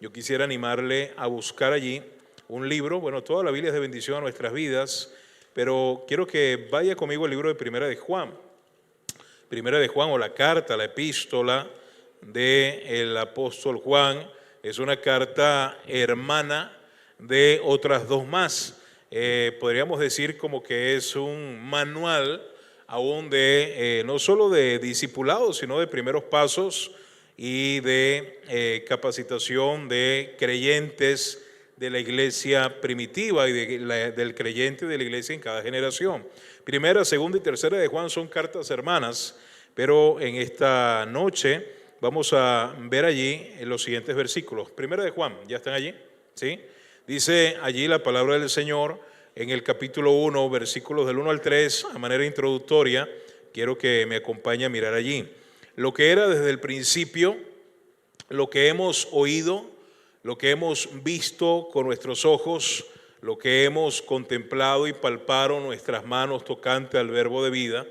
yo quisiera animarle a buscar allí un libro. Bueno, toda la Biblia es de bendición a nuestras vidas, pero quiero que vaya conmigo al libro de Primera de Juan. Primera de Juan, o la carta, la epístola del apóstol Juan, es una carta hermana de otras dos más. Podríamos decir como que es un manual aún de no solo de discipulado, sino de primeros pasos y de capacitación de creyentes de la iglesia primitiva y del creyente de la iglesia en cada generación. Primera, segunda y tercera de Juan son cartas hermanas, pero en esta noche vamos a ver allí los siguientes versículos. Primera de Juan, ¿ya están allí? ¿Sí? Dice allí la palabra del Señor en el capítulo 1, versículos del 1 al 3, a manera introductoria. Quiero que me acompañe a mirar allí. Lo que era desde el principio, lo que hemos oído, lo que hemos visto con nuestros ojos, lo que hemos contemplado y palparon nuestras manos tocante al verbo de vida,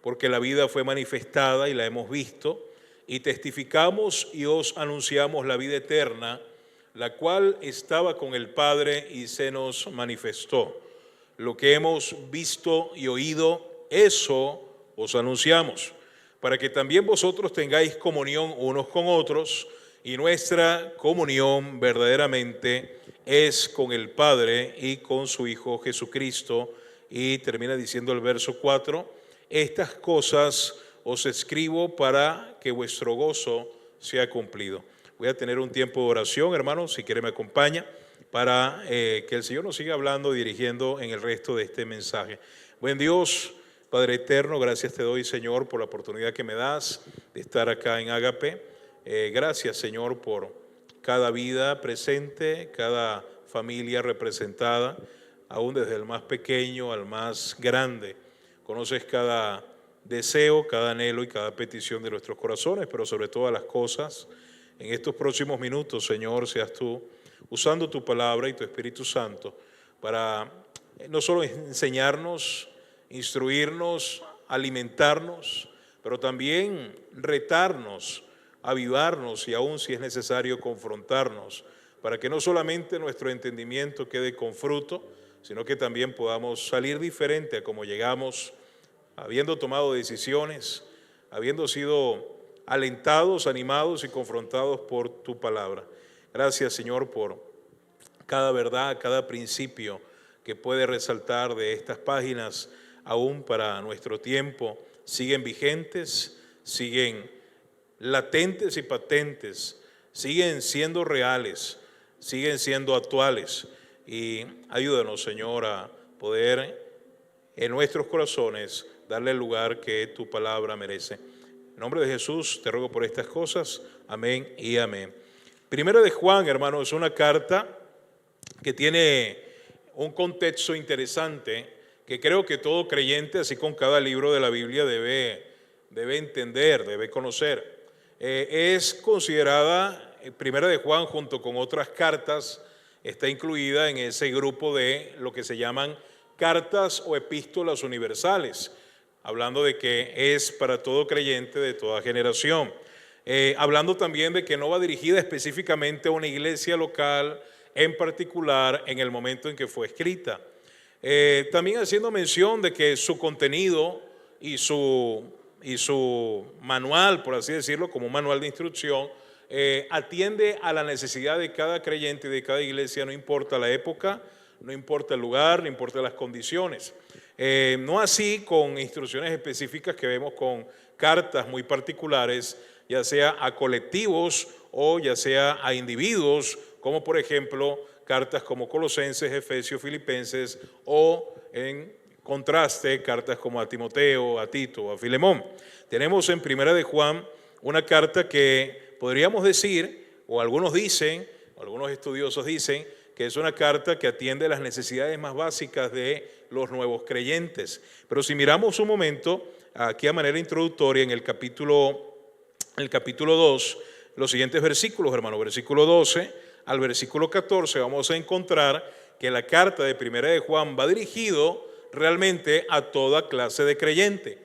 porque la vida fue manifestada y la hemos visto, y testificamos y os anunciamos la vida eterna, la cual estaba con el Padre y se nos manifestó. Lo que hemos visto y oído, eso os anunciamos, para que también vosotros tengáis comunión unos con otros, y nuestra comunión verdaderamente es con el Padre y con su Hijo Jesucristo. Y termina diciendo el verso 4, estas cosas os escribo para que vuestro gozo sea cumplido. Voy a tener un tiempo de oración, hermanos, si quiere me acompaña, para que el Señor nos siga hablando y dirigiendo en el resto de este mensaje. Buen Dios, Padre eterno, gracias te doy, Señor, por la oportunidad que me das de estar acá en Ágape. Gracias, Señor, por cada vida presente, cada familia representada, aún desde el más pequeño al más grande. Conoces cada deseo, cada anhelo y cada petición de nuestros corazones, pero sobre todas las cosas, en estos próximos minutos, Señor, seas tú usando tu palabra y tu Espíritu Santo para no solo enseñarnos, instruirnos, alimentarnos, pero también retarnos, avivarnos y aún si es necesario confrontarnos, para que no solamente nuestro entendimiento quede con fruto, sino que también podamos salir diferente a como llegamos, habiendo tomado decisiones, habiendo sido alentados, animados y confrontados por tu palabra. Gracias, Señor, por cada verdad, cada principio que puede resaltar de estas páginas, aún para nuestro tiempo, siguen vigentes, siguen latentes y patentes, siguen siendo reales, siguen siendo actuales. Y ayúdanos, Señor, a poder en nuestros corazones darle el lugar que tu palabra merece. En nombre de Jesús te ruego por estas cosas. Amén y amén. Primera de Juan, hermano, es una carta que tiene un contexto interesante que creo que todo creyente, así con cada libro de la Biblia, debe entender, debe conocer. Es considerada, Primera de Juan, junto con otras cartas, está incluida en ese grupo de lo que se llaman cartas o epístolas universales, hablando de que es para todo creyente de toda generación. Hablando también de que no va dirigida específicamente a una iglesia local en particular en el momento en que fue escrita. También haciendo mención de que su contenido y su manual, por así decirlo, como un manual de instrucción, atiende a la necesidad de cada creyente y de cada iglesia, no importa la época, no importa el lugar, no importa las condiciones. No así con instrucciones específicas que vemos con cartas muy particulares, ya sea a colectivos o ya sea a individuos, como por ejemplo cartas como Colosenses, Efesios, Filipenses, o en contraste cartas como a Timoteo, a Tito, a Filemón. Tenemos en Primera de Juan una carta que podríamos decir, o algunos dicen, o algunos estudiosos dicen, que es una carta que atiende las necesidades más básicas de los nuevos creyentes. Pero si miramos un momento, aquí a manera introductoria, en el capítulo 2, los siguientes versículos, hermano, versículo 12 al versículo 14, vamos a encontrar que la carta de Primera de Juan va dirigido realmente a toda clase de creyente.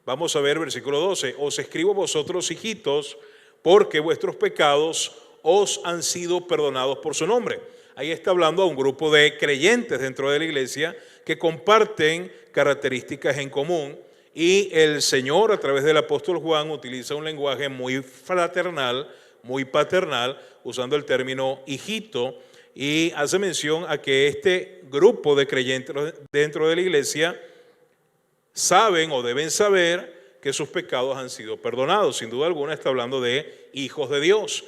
Vamos a ver versículo 12, os escribo vosotros, hijitos, porque vuestros pecados os han sido perdonados por su nombre. Ahí está hablando a un grupo de creyentes dentro de la iglesia que comparten características en común, y el Señor a través del apóstol Juan utiliza un lenguaje muy fraternal, muy paternal, usando el término hijito, y hace mención a que este grupo de creyentes dentro de la iglesia saben o deben saber que sus pecados han sido perdonados. Sin duda alguna está hablando de hijos de Dios.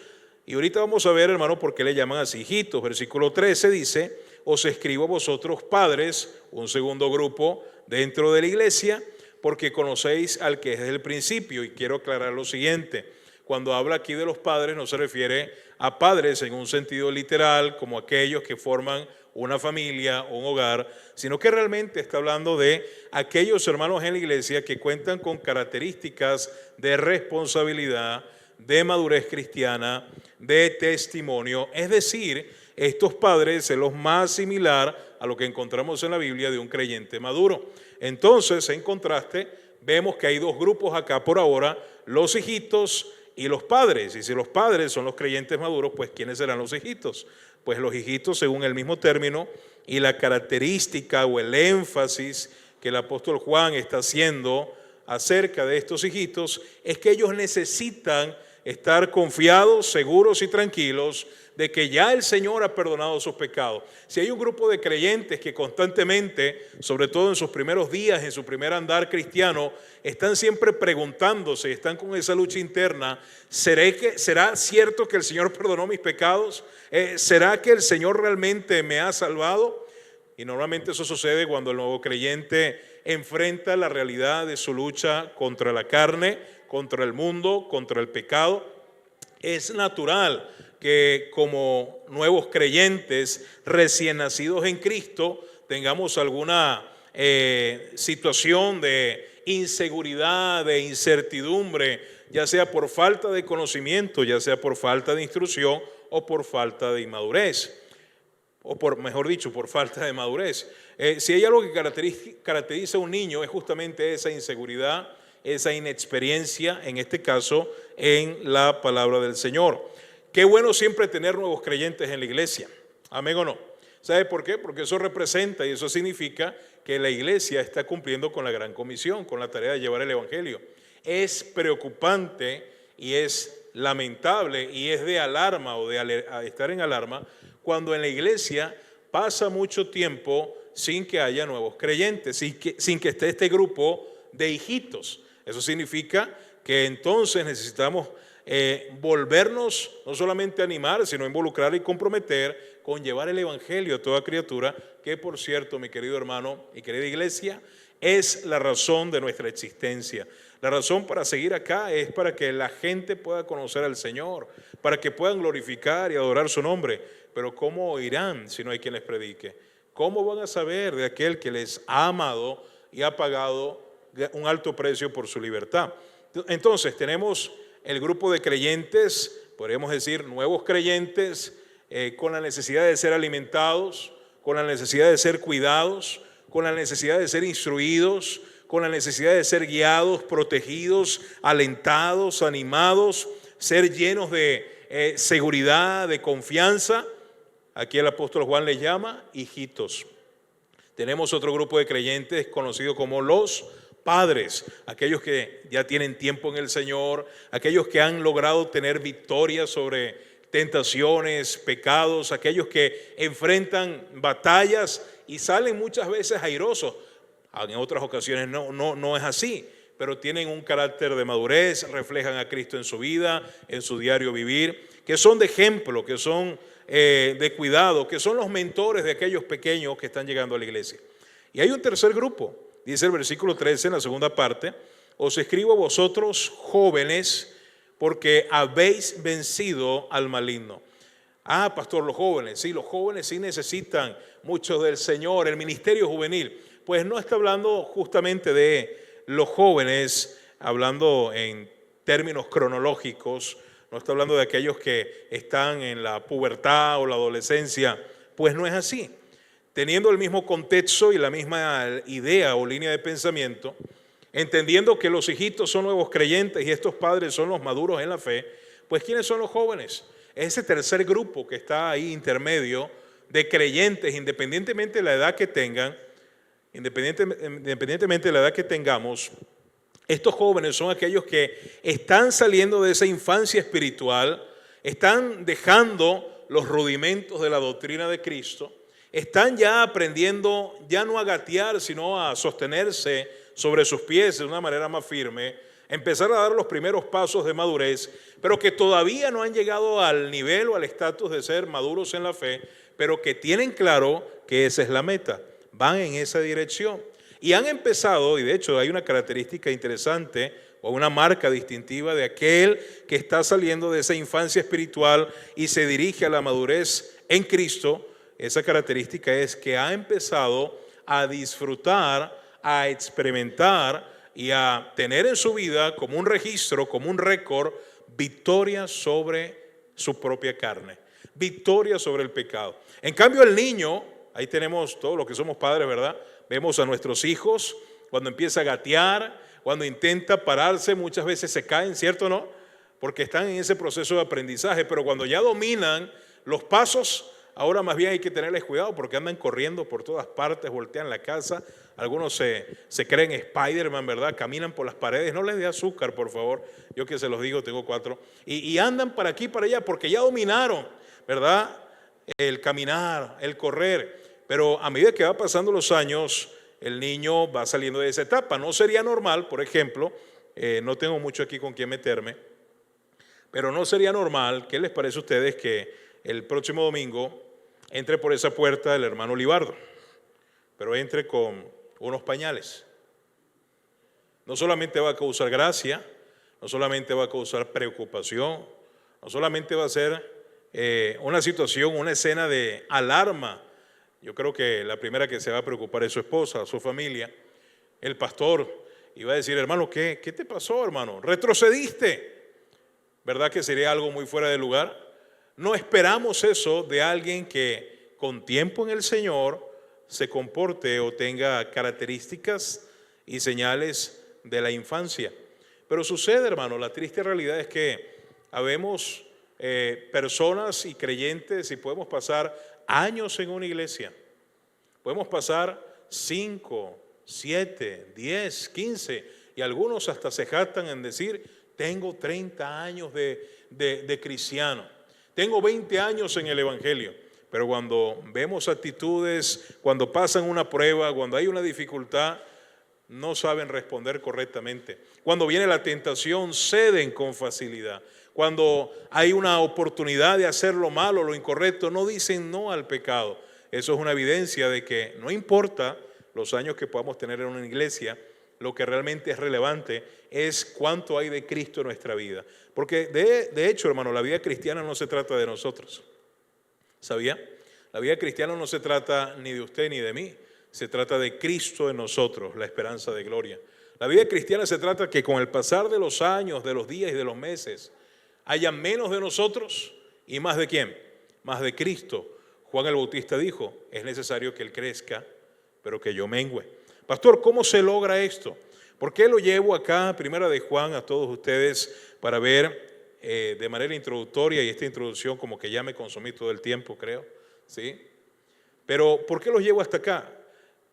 Y ahorita vamos a ver, hermano, por qué le llaman así hijitos. Versículo 13 dice: os escribo a vosotros padres, un segundo grupo dentro de la iglesia, porque conocéis al que es desde el principio. Y quiero aclarar lo siguiente: cuando habla aquí de los padres no se refiere a padres en un sentido literal, como aquellos que forman una familia, un hogar, sino que realmente está hablando de aquellos hermanos en la iglesia que cuentan con características de responsabilidad, de madurez cristiana, de testimonio. Es decir, estos padres es lo más similar a lo que encontramos en la Biblia de un creyente maduro. Entonces, en contraste, vemos que hay dos grupos acá por ahora: los hijitos y los padres. Y si los padres son los creyentes maduros, pues ¿quiénes serán los hijitos? Pues los hijitos, según el mismo término y la característica o el énfasis que el apóstol Juan está haciendo acerca de estos hijitos, es que ellos necesitan estar confiados, seguros y tranquilos de que ya el Señor ha perdonado sus pecados. Si hay un grupo de creyentes que constantemente, sobre todo en sus primeros días, en su primer andar cristiano, están siempre preguntándose, están con esa lucha interna: ¿será cierto que el Señor perdonó mis pecados? ¿Será que el Señor realmente me ha salvado? Y normalmente eso sucede cuando el nuevo creyente enfrenta la realidad de su lucha contra la carne, contra el mundo, contra el pecado. Es natural que como nuevos creyentes recién nacidos en Cristo tengamos alguna situación de inseguridad, de incertidumbre, ya sea por falta de conocimiento, ya sea por falta de instrucción o por falta de inmadurez, o mejor dicho, por falta de madurez. Si hay algo que caracteriza a un niño, es justamente esa inseguridad, esa inexperiencia, en este caso, en la palabra del Señor. Qué bueno siempre tener nuevos creyentes en la iglesia, amén o no. ¿Sabe por qué? Porque eso representa y eso significa que la iglesia está cumpliendo con la gran comisión, con la tarea de llevar el evangelio. Es preocupante y es lamentable y es de alarma o de estar en alarma cuando en la iglesia pasa mucho tiempo sin que haya nuevos creyentes, sin que esté este grupo de hijitos. Eso significa que entonces necesitamos volvernos no solamente a animar, sino involucrar y comprometer con llevar el evangelio a toda criatura, que por cierto, mi querido hermano y querida iglesia, es la razón de nuestra existencia. La razón para seguir acá es para que la gente pueda conocer al Señor, para que puedan glorificar y adorar su nombre. Pero ¿cómo oirán si no hay quien les predique? ¿Cómo van a saber de aquel que les ha amado y ha pagado un alto precio por su libertad? Entonces tenemos el grupo de creyentes, podríamos decir nuevos creyentes, con la necesidad de ser alimentados, con la necesidad de ser cuidados, con la necesidad de ser instruidos, con la necesidad de ser guiados, protegidos, alentados, animados, ser llenos de seguridad, de confianza. Aquí el apóstol Juan les llama hijitos. Tenemos otro grupo de creyentes conocido como los padres, aquellos que ya tienen tiempo en el Señor, aquellos que han logrado tener victoria sobre tentaciones, pecados, aquellos que enfrentan batallas y salen muchas veces airosos. En otras ocasiones no es así, pero tienen un carácter de madurez, reflejan a Cristo en su vida, en su diario vivir, que son de ejemplo, que son de cuidado, que son los mentores de aquellos pequeños que están llegando a la iglesia. Y hay un tercer grupo. Dice el versículo 13 en la segunda parte: os escribo a vosotros jóvenes porque habéis vencido al maligno. Ah, pastor, los jóvenes sí necesitan mucho del Señor, el ministerio juvenil. Pues no está hablando justamente de los jóvenes, hablando en términos cronológicos, no está hablando de aquellos que están en la pubertad o la adolescencia, pues no es así. Teniendo el mismo contexto y la misma idea o línea de pensamiento, entendiendo que los hijitos son nuevos creyentes y estos padres son los maduros en la fe, pues ¿quiénes son los jóvenes? ese tercer grupo que está ahí intermedio de creyentes, independientemente de la edad que tengan, independientemente de la edad que tengamos. Estos jóvenes son aquellos que están saliendo de esa infancia espiritual, están dejando los rudimentos de la doctrina de Cristo, están ya aprendiendo ya no a gatear, sino a sostenerse sobre sus pies de una manera más firme, empezar a dar los primeros pasos de madurez, pero que todavía no han llegado al nivel o al estatus de ser maduros en la fe, pero que tienen claro que esa es la meta, van en esa dirección. Y han empezado, y de hecho hay una característica interesante o una marca distintiva de aquel que está saliendo de esa infancia espiritual y se dirige a la madurez en Cristo. Esa característica es que ha empezado a disfrutar, a experimentar y a tener en su vida como un registro, como un récord, victoria sobre su propia carne, victoria sobre el pecado. En cambio el niño, ahí tenemos todos los que somos padres, ¿verdad? Vemos a nuestros hijos cuando empieza a gatear, cuando intenta pararse, muchas veces se caen, ¿cierto o no? Porque están en ese proceso de aprendizaje, pero cuando ya dominan los pasos, ahora más bien hay que tenerles cuidado porque andan corriendo por todas partes, voltean la casa, algunos se creen Spider-Man, ¿verdad? Caminan por las paredes, no les dé azúcar, por favor, yo que se los digo, tengo 4, y andan para aquí, para allá, porque ya dominaron, ¿verdad? El caminar, el correr. Pero a medida que va pasando los años, el niño va saliendo de esa etapa. No sería normal, por ejemplo, no tengo mucho aquí con quién meterme, pero no sería normal, ¿qué les parece a ustedes que el próximo domingo entre por esa puerta el hermano Libardo, pero entre con unos pañales? No solamente va a causar gracia, no solamente va a causar preocupación, no solamente va a ser una situación, una escena de alarma. Yo creo que la primera que se va a preocupar es su esposa, su familia. El pastor iba a decir, hermano, ¿qué te pasó, hermano? ¿Retrocediste? ¿Verdad que sería algo muy fuera de lugar? No esperamos eso de alguien que con tiempo en el Señor se comporte o tenga características y señales de la infancia. Pero sucede, hermano, la triste realidad es que habemos personas y creyentes y podemos pasar años en una iglesia. Podemos pasar 5, 7, 10, 15 y algunos hasta se jactan en decir, tengo 30 años de cristiano, tengo 20 años en el evangelio. Pero cuando vemos actitudes, cuando pasan una prueba, cuando hay una dificultad, no saben responder correctamente. Cuando viene la tentación, ceden con facilidad. Cuando hay una oportunidad de hacer lo malo, lo incorrecto, no dicen no al pecado. Eso es una evidencia de que no importa los años que podamos tener en una iglesia, lo que realmente es relevante es cuánto hay de Cristo en nuestra vida. Porque de hecho, hermano, la vida cristiana no se trata de nosotros. ¿Sabía? La vida cristiana no se trata ni de usted ni de mí. Se trata de Cristo en nosotros, la esperanza de gloria. La vida cristiana se trata que con el pasar de los años, de los días y de los meses, haya menos de nosotros y más de ¿quién? Más de Cristo. Juan el Bautista dijo, es necesario que Él crezca, pero que yo mengüe. Pastor, ¿cómo se logra esto? ¿Por qué lo llevo acá, primera de Juan, a todos ustedes para ver de manera introductoria, y esta introducción como que ya me consumí todo el tiempo, creo, ¿sí? Pero ¿por qué los llevo hasta acá?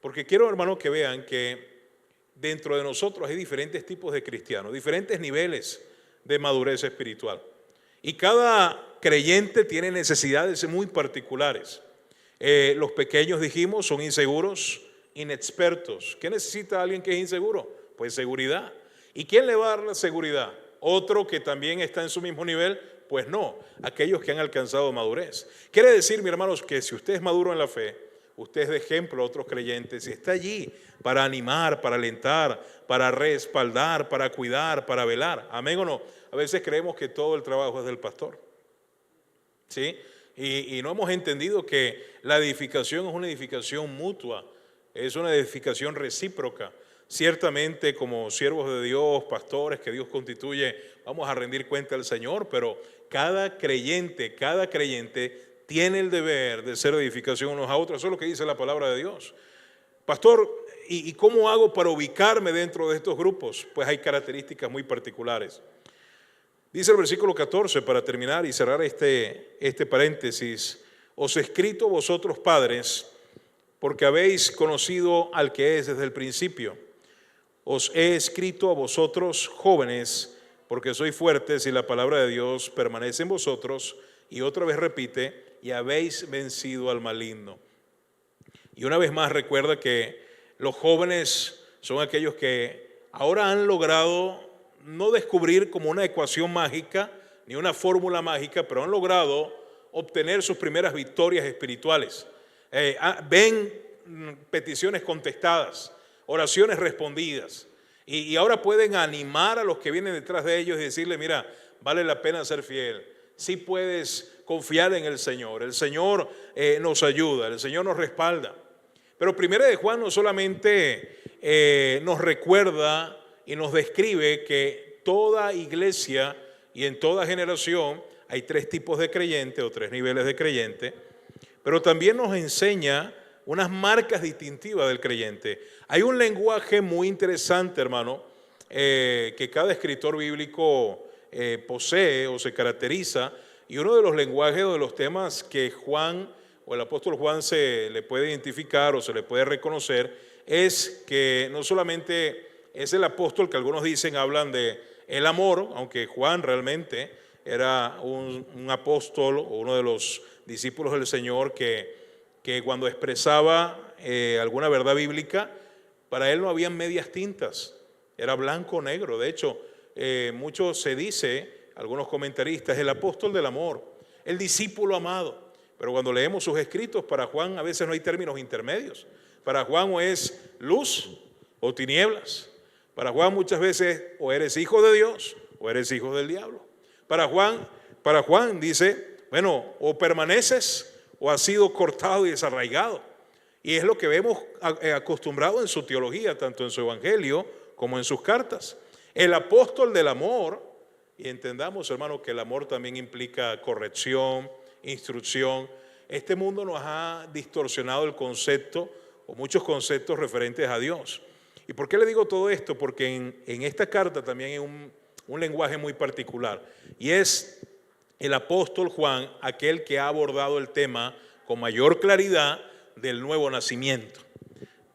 Porque quiero, hermanos, que vean que dentro de nosotros hay diferentes tipos de cristianos, diferentes niveles de madurez espiritual. Y cada creyente tiene necesidades muy particulares. Los pequeños, dijimos, son inseguros, inexpertos. ¿Qué necesita alguien que es inseguro? Pues seguridad. ¿Y quién le va a dar la seguridad? ¿Otro que también está en su mismo nivel? Pues no, aquellos que han alcanzado madurez. Quiere decir, mis hermanos, que si usted es maduro en la fe, usted es de ejemplo a otros creyentes y está allí para animar, para alentar, para respaldar, para cuidar, para velar. ¿Amén o no? A veces creemos que todo el trabajo es del pastor, ¿sí? Y no hemos entendido que la edificación es una edificación mutua, es una edificación recíproca. Ciertamente como siervos de Dios, pastores que Dios constituye, vamos a rendir cuenta al Señor, pero cada creyente tiene el deber de ser edificación unos a otros. Eso es lo que dice la palabra de Dios. Pastor, ¿y cómo hago para ubicarme dentro de estos grupos? Pues hay características muy particulares. Dice el versículo 14, para terminar y cerrar este paréntesis: os he escrito vosotros padres, porque habéis conocido al que es desde el principio. Os he escrito a vosotros jóvenes, porque sois fuertes y la palabra de Dios permanece en vosotros. Y otra vez repite: y habéis vencido al maligno. Y una vez más recuerda que los jóvenes son aquellos que ahora han logrado no descubrir como una ecuación mágica ni una fórmula mágica, pero han logrado obtener sus primeras victorias espirituales. Ven peticiones contestadas, oraciones respondidas, y ahora pueden animar a los que vienen detrás de ellos y decirle: mira, vale la pena ser fiel, sí puedes confiar en el Señor nos ayuda, el Señor nos respalda. Pero Primera de Juan no solamente nos recuerda y nos describe que toda iglesia y en toda generación hay tres tipos de creyente o tres niveles de creyente, pero también nos enseña unas marcas distintivas del creyente. Hay un lenguaje muy interesante, hermano, que cada escritor bíblico posee o se caracteriza, y uno de los lenguajes o de los temas que Juan o el apóstol Juan se le puede identificar o se le puede reconocer es que no solamente es el apóstol que algunos dicen hablan de el amor, aunque Juan realmente era un apóstol o uno de los discípulos del Señor que cuando expresaba alguna verdad bíblica, para él no habían medias tintas, era blanco o negro. De hecho, mucho se dice, algunos comentaristas, el apóstol del amor, el discípulo amado. Pero cuando leemos sus escritos, para Juan a veces no hay términos intermedios. Para Juan o es luz o tinieblas. Para Juan muchas veces o eres hijo de Dios o eres hijo del diablo. Para Juan dice, bueno, o permaneces o has sido cortado y desarraigado. Y es lo que vemos acostumbrado en su teología, tanto en su evangelio como en sus cartas. El apóstol del amor, y entendamos, hermano, que el amor también implica corrección, instrucción. Este mundo nos ha distorsionado el concepto o muchos conceptos referentes a Dios. ¿Y por qué le digo todo esto? Porque en esta carta también hay un lenguaje muy particular, y es el apóstol Juan aquel que ha abordado el tema con mayor claridad del nuevo nacimiento.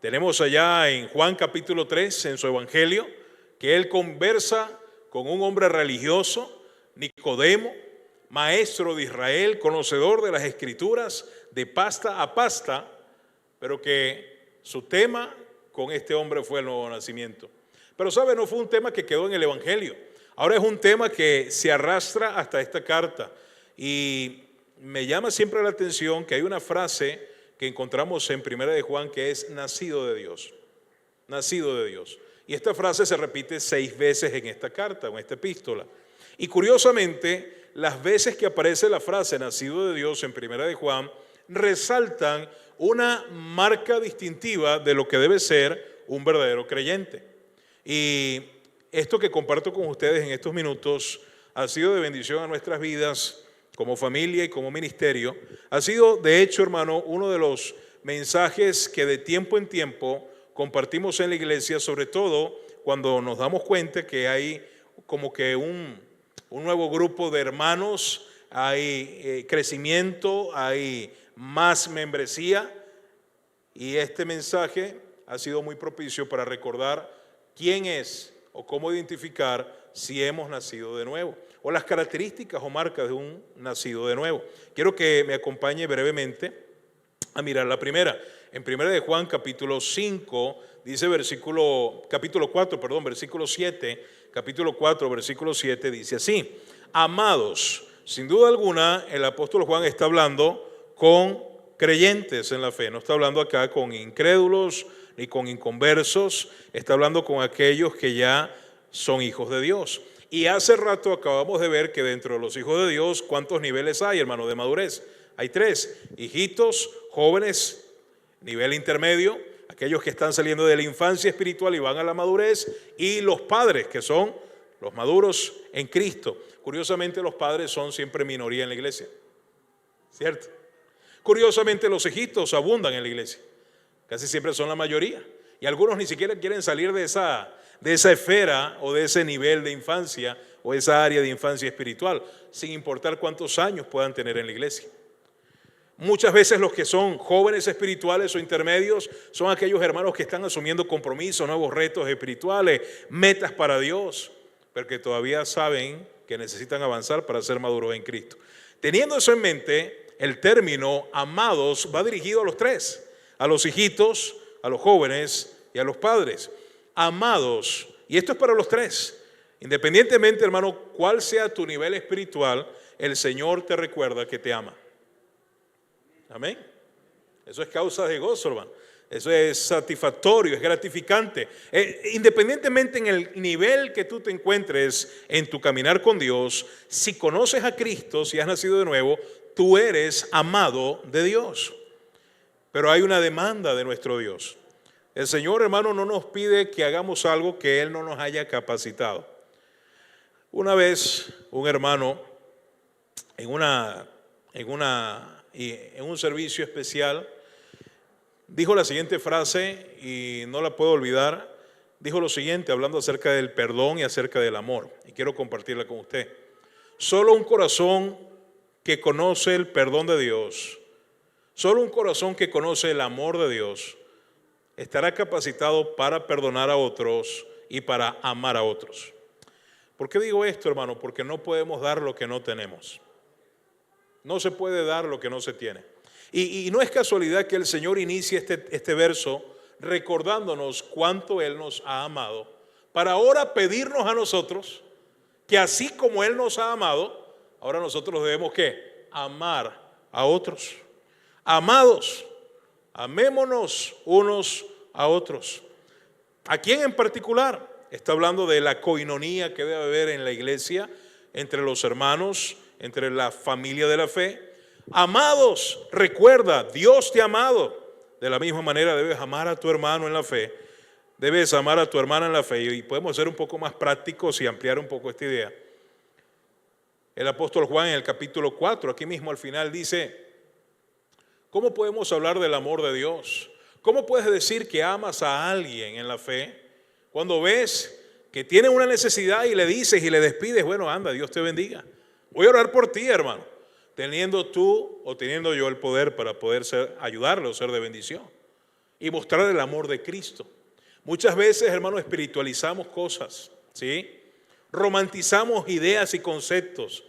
Tenemos allá en Juan capítulo 3, en su evangelio, que él conversa con un hombre religioso, Nicodemo, maestro de Israel, conocedor de las escrituras de pasta a pasta, pero que su tema con este hombre fue el nuevo nacimiento. Pero sabe, no fue un tema que quedó en el evangelio. Ahora es un tema que se arrastra hasta esta carta, y me llama siempre la atención que hay una frase que encontramos en Primera de Juan que es nacido de Dios, nacido de Dios. Y esta frase se repite 6 veces en esta carta, en esta epístola. Y curiosamente, las veces que aparece la frase nacido de Dios en Primera de Juan resaltan una marca distintiva de lo que debe ser un verdadero creyente. Y esto que comparto con ustedes en estos minutos ha sido de bendición a nuestras vidas como familia y como ministerio. Ha sido, de hecho, hermano, uno de los mensajes que de tiempo en tiempo compartimos en la iglesia, sobre todo cuando nos damos cuenta que hay como que un nuevo grupo de hermanos, hay crecimiento, hay más membresía, y este mensaje ha sido muy propicio para recordar quién es o cómo identificar si hemos nacido de nuevo, o las características o marcas de un nacido de nuevo. Quiero que me acompañe brevemente a mirar la primera. En Primera de Juan capítulo 5, dice capítulo 4, versículo 7, capítulo 4, versículo 7, dice así: amados, sin duda alguna el apóstol Juan está hablando con creyentes en la fe, no está hablando acá con incrédulos ni con inconversos, está hablando con aquellos que ya son hijos de Dios. Y hace rato acabamos de ver que dentro de los hijos de Dios, ¿cuántos niveles hay, hermano, de madurez? Hay 3, hijitos, jóvenes, nivel intermedio, aquellos que están saliendo de la infancia espiritual y van a la madurez, y los padres, que son los maduros en Cristo. Curiosamente, los padres son siempre minoría en la iglesia, ¿cierto? Curiosamente, los hijitos abundan en la iglesia, casi siempre son la mayoría, y algunos ni siquiera quieren salir de esa esfera o de ese nivel de infancia o esa área de infancia espiritual, sin importar cuántos años puedan tener en la iglesia. Muchas veces los que son jóvenes espirituales o intermedios son aquellos hermanos que están asumiendo compromisos, nuevos retos espirituales, metas para Dios, pero que todavía saben que necesitan avanzar para ser maduros en Cristo. Teniendo eso en mente, el término amados va dirigido a los tres, a los hijitos, a los jóvenes y a los padres. Amados, y esto es para los tres. Independientemente, hermano, cuál sea tu nivel espiritual, el Señor te recuerda que te ama. Amén. Eso es causa de gozo, hermano. Eso es satisfactorio, es gratificante. Independientemente en el nivel que tú te encuentres en tu caminar con Dios, si conoces a Cristo, si has nacido de nuevo, tú eres amado de Dios. Pero hay una demanda de nuestro Dios. El Señor, hermano, no nos pide que hagamos algo que Él no nos haya capacitado. Una vez un hermano en un servicio especial dijo la siguiente frase y no la puedo olvidar. Dijo lo siguiente, hablando acerca del perdón y acerca del amor, y quiero compartirla con usted. Solo un corazón que conoce el perdón de Dios, solo un corazón que conoce el amor de Dios, estará capacitado para perdonar a otros y para amar a otros. ¿Por qué digo esto, hermano? Porque no podemos dar lo que no tenemos. No se puede dar lo que no se tiene. Y no es casualidad que el Señor inicie este verso recordándonos cuánto Él nos ha amado, para ahora pedirnos a nosotros que así como Él nos ha amado, ahora nosotros debemos ¿qué? Amar a otros. Amados, amémonos unos a otros. ¿A quién en particular? Está hablando de la coinonía que debe haber en la iglesia, entre los hermanos, entre la familia de la fe. Amados, recuerda, Dios te ha amado. De la misma manera debes amar a tu hermano en la fe, debes amar a tu hermana en la fe. Y podemos ser un poco más prácticos y ampliar un poco esta idea. El apóstol Juan en el capítulo 4, aquí mismo al final dice, ¿cómo podemos hablar del amor de Dios? ¿Cómo puedes decir que amas a alguien en la fe cuando ves que tiene una necesidad y le dices y le despides? Bueno, anda, Dios te bendiga. Voy a orar por ti, hermano. Teniendo tú o teniendo yo el poder para poder ayudarle o ser de bendición y mostrar el amor de Cristo. Muchas veces, hermano, espiritualizamos cosas, ¿sí? Romantizamos ideas y conceptos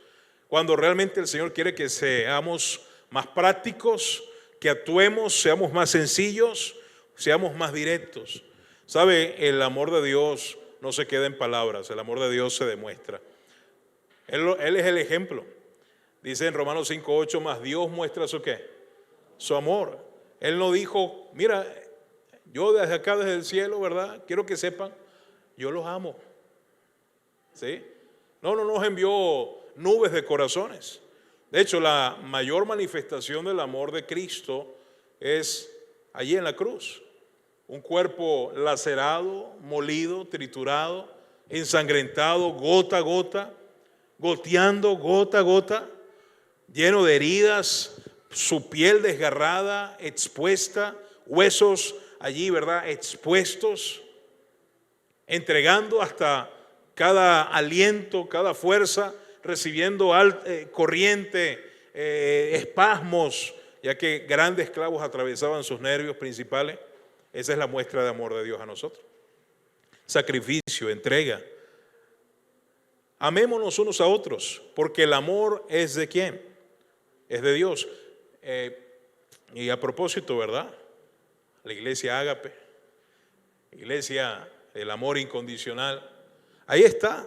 cuando realmente el Señor quiere que seamos más prácticos, que actuemos, seamos más sencillos, seamos más directos. ¿Sabe? El amor de Dios no se queda en palabras, el amor de Dios se demuestra. Él es el ejemplo. Dice en Romanos 5:8, más Dios muestra su ¿qué? Su amor. Él no dijo, mira, yo desde acá, desde el cielo, ¿verdad? Quiero que sepan, yo los amo. ¿Sí? No nos envió nubes de corazones. De hecho, la mayor manifestación del amor de Cristo es allí en la cruz. Un cuerpo lacerado, molido, triturado, ensangrentado, gota a gota, goteando gota a gota, lleno de heridas, su piel desgarrada, expuesta, huesos allí, ¿verdad?, expuestos, entregando hasta cada aliento, cada fuerza, recibiendo corriente, espasmos, ya que grandes clavos atravesaban sus nervios principales. Esa es la muestra de amor de Dios a nosotros. Sacrificio, entrega. Amémonos unos a otros, porque el amor es ¿de quién? Es de Dios. Y a propósito, ¿verdad? La iglesia Ágape, iglesia del amor incondicional, ahí está.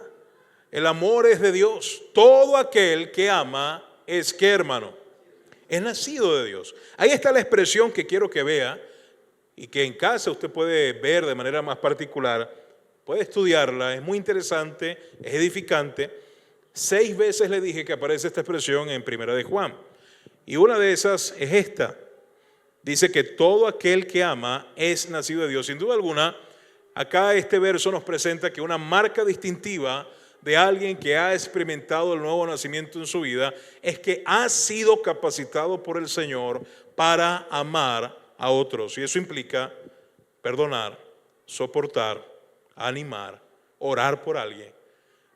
El amor es de Dios. Todo aquel que ama es ¿qué, hermano? Es nacido de Dios. Ahí está la expresión que quiero que vea y que en casa usted puede ver de manera más particular, puede estudiarla, es muy interesante, es edificante. 6 veces le dije que aparece esta expresión en Primera de Juan. Y una de esas es esta. Dice que todo aquel que ama es nacido de Dios. Sin duda alguna, acá este verso nos presenta que una marca distintiva de alguien que ha experimentado el nuevo nacimiento en su vida es que ha sido capacitado por el Señor para amar a otros. Y eso implica perdonar, soportar, animar, orar por alguien.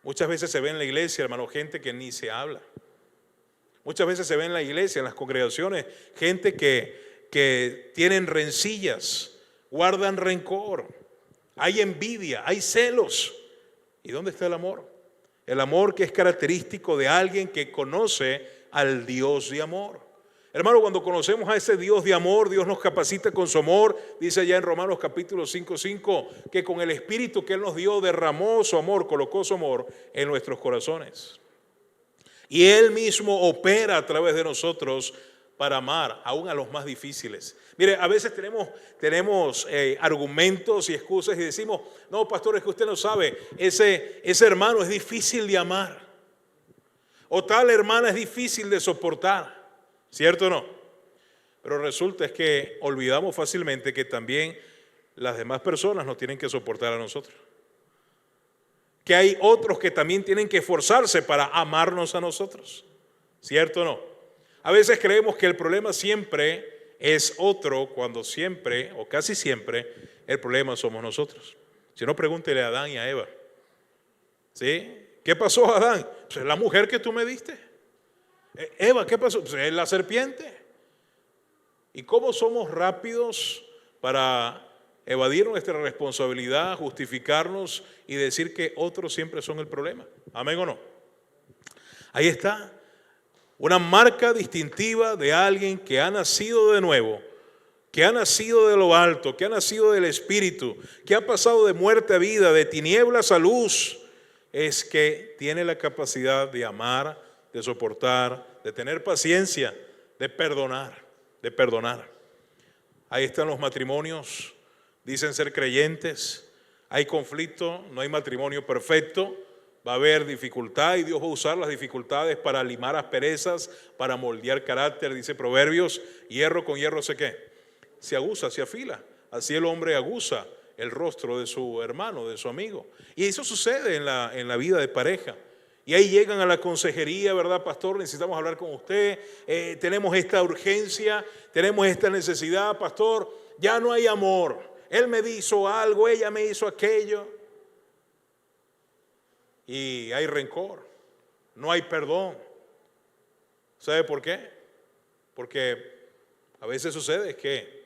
Muchas veces se ve en la iglesia, hermano, gente que ni se habla. Muchas veces se ve en la iglesia, en las congregaciones, gente que tienen rencillas, guardan rencor, hay envidia, hay celos. ¿Y dónde está el amor? El amor que es característico de alguien que conoce al Dios de amor. Hermano, cuando conocemos a ese Dios de amor, Dios nos capacita con su amor. Dice allá en Romanos capítulo 5:5 que con el Espíritu que Él nos dio derramó su amor, colocó su amor en nuestros corazones. Y Él mismo opera a través de nosotros para amar aún a los más difíciles. Mire, a veces tenemos argumentos y excusas y decimos, no, pastor, es que usted no sabe, ese hermano es difícil de amar. O tal hermana es difícil de soportar. ¿Cierto o no? Pero resulta es que olvidamos fácilmente que también las demás personas nos tienen que soportar a nosotros. Que hay otros que también tienen que esforzarse para amarnos a nosotros. ¿Cierto o no? A veces creemos que el problema siempre es otro, cuando siempre o casi siempre el problema somos nosotros. Si no, pregúntele a Adán y a Eva. ¿Sí? ¿Qué pasó, Adán? Pues es la mujer que tú me diste. Eva, ¿qué pasó? Pues es la serpiente. ¿Y cómo somos rápidos para evadir nuestra responsabilidad, justificarnos y decir que otros siempre son el problema? ¿Amén o no? Ahí está una marca distintiva de alguien que ha nacido de nuevo, que ha nacido de lo alto, que ha nacido del Espíritu, que ha pasado de muerte a vida, de tinieblas a luz, es que tiene la capacidad de amar, de soportar, de tener paciencia, de perdonar, de perdonar. Ahí están los matrimonios, dicen ser creyentes, hay conflicto, no hay matrimonio perfecto, va a haber dificultad y Dios va a usar las dificultades para limar asperezas, para moldear carácter, dice Proverbios, hierro con hierro se aguza, se afila, así el hombre aguza el rostro de su hermano, de su amigo. Y eso sucede en la vida de pareja. Y ahí llegan a la consejería, ¿verdad, pastor? Necesitamos hablar con usted, tenemos esta urgencia, tenemos esta necesidad, pastor, ya no hay amor. Él me hizo algo, ella me hizo aquello. Y hay rencor, no hay perdón. ¿Sabe por qué? Porque a veces sucede que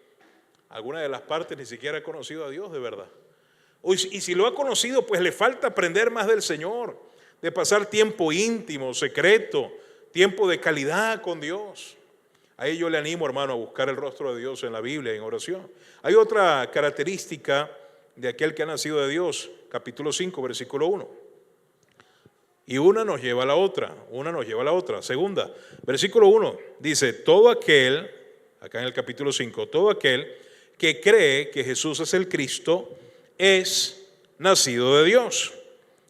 alguna de las partes ni siquiera ha conocido a Dios de verdad. Y si lo ha conocido, pues le falta aprender más del Señor, de pasar tiempo íntimo, secreto, tiempo de calidad con Dios. Ahí yo le animo, hermano, a buscar el rostro de Dios en la Biblia, en oración. Hay otra característica de aquel que ha nacido de Dios, capítulo 5, versículo 1. Y una nos lleva a la otra, Segunda, versículo 1, dice, todo aquel, acá en el capítulo 5, todo aquel que cree que Jesús es el Cristo, es nacido de Dios.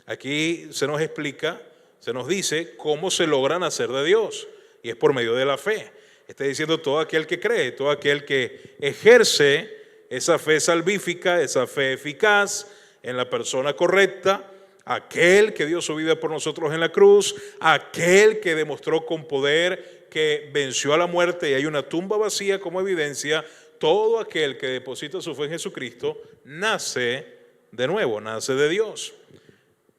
Aquí se nos explica, se nos dice cómo se logra nacer de Dios, y es por medio de la fe. Está diciendo todo aquel que cree, todo aquel que ejerce esa fe salvífica, esa fe eficaz en la persona correcta, aquel que dio su vida por nosotros en la cruz, aquel que demostró con poder que venció a la muerte y hay una tumba vacía como evidencia. Todo aquel que deposita su fe en Jesucristo nace de nuevo, nace de Dios.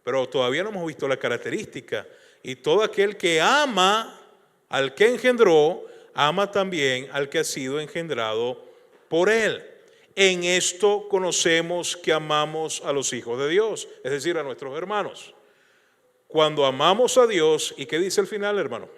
Pero todavía no hemos visto la característica. Y todo aquel que ama al que engendró, ama también al que ha sido engendrado por él. En esto conocemos que amamos a los hijos de Dios, es decir, a nuestros hermanos. Cuando amamos a Dios, ¿y qué dice el final, hermano?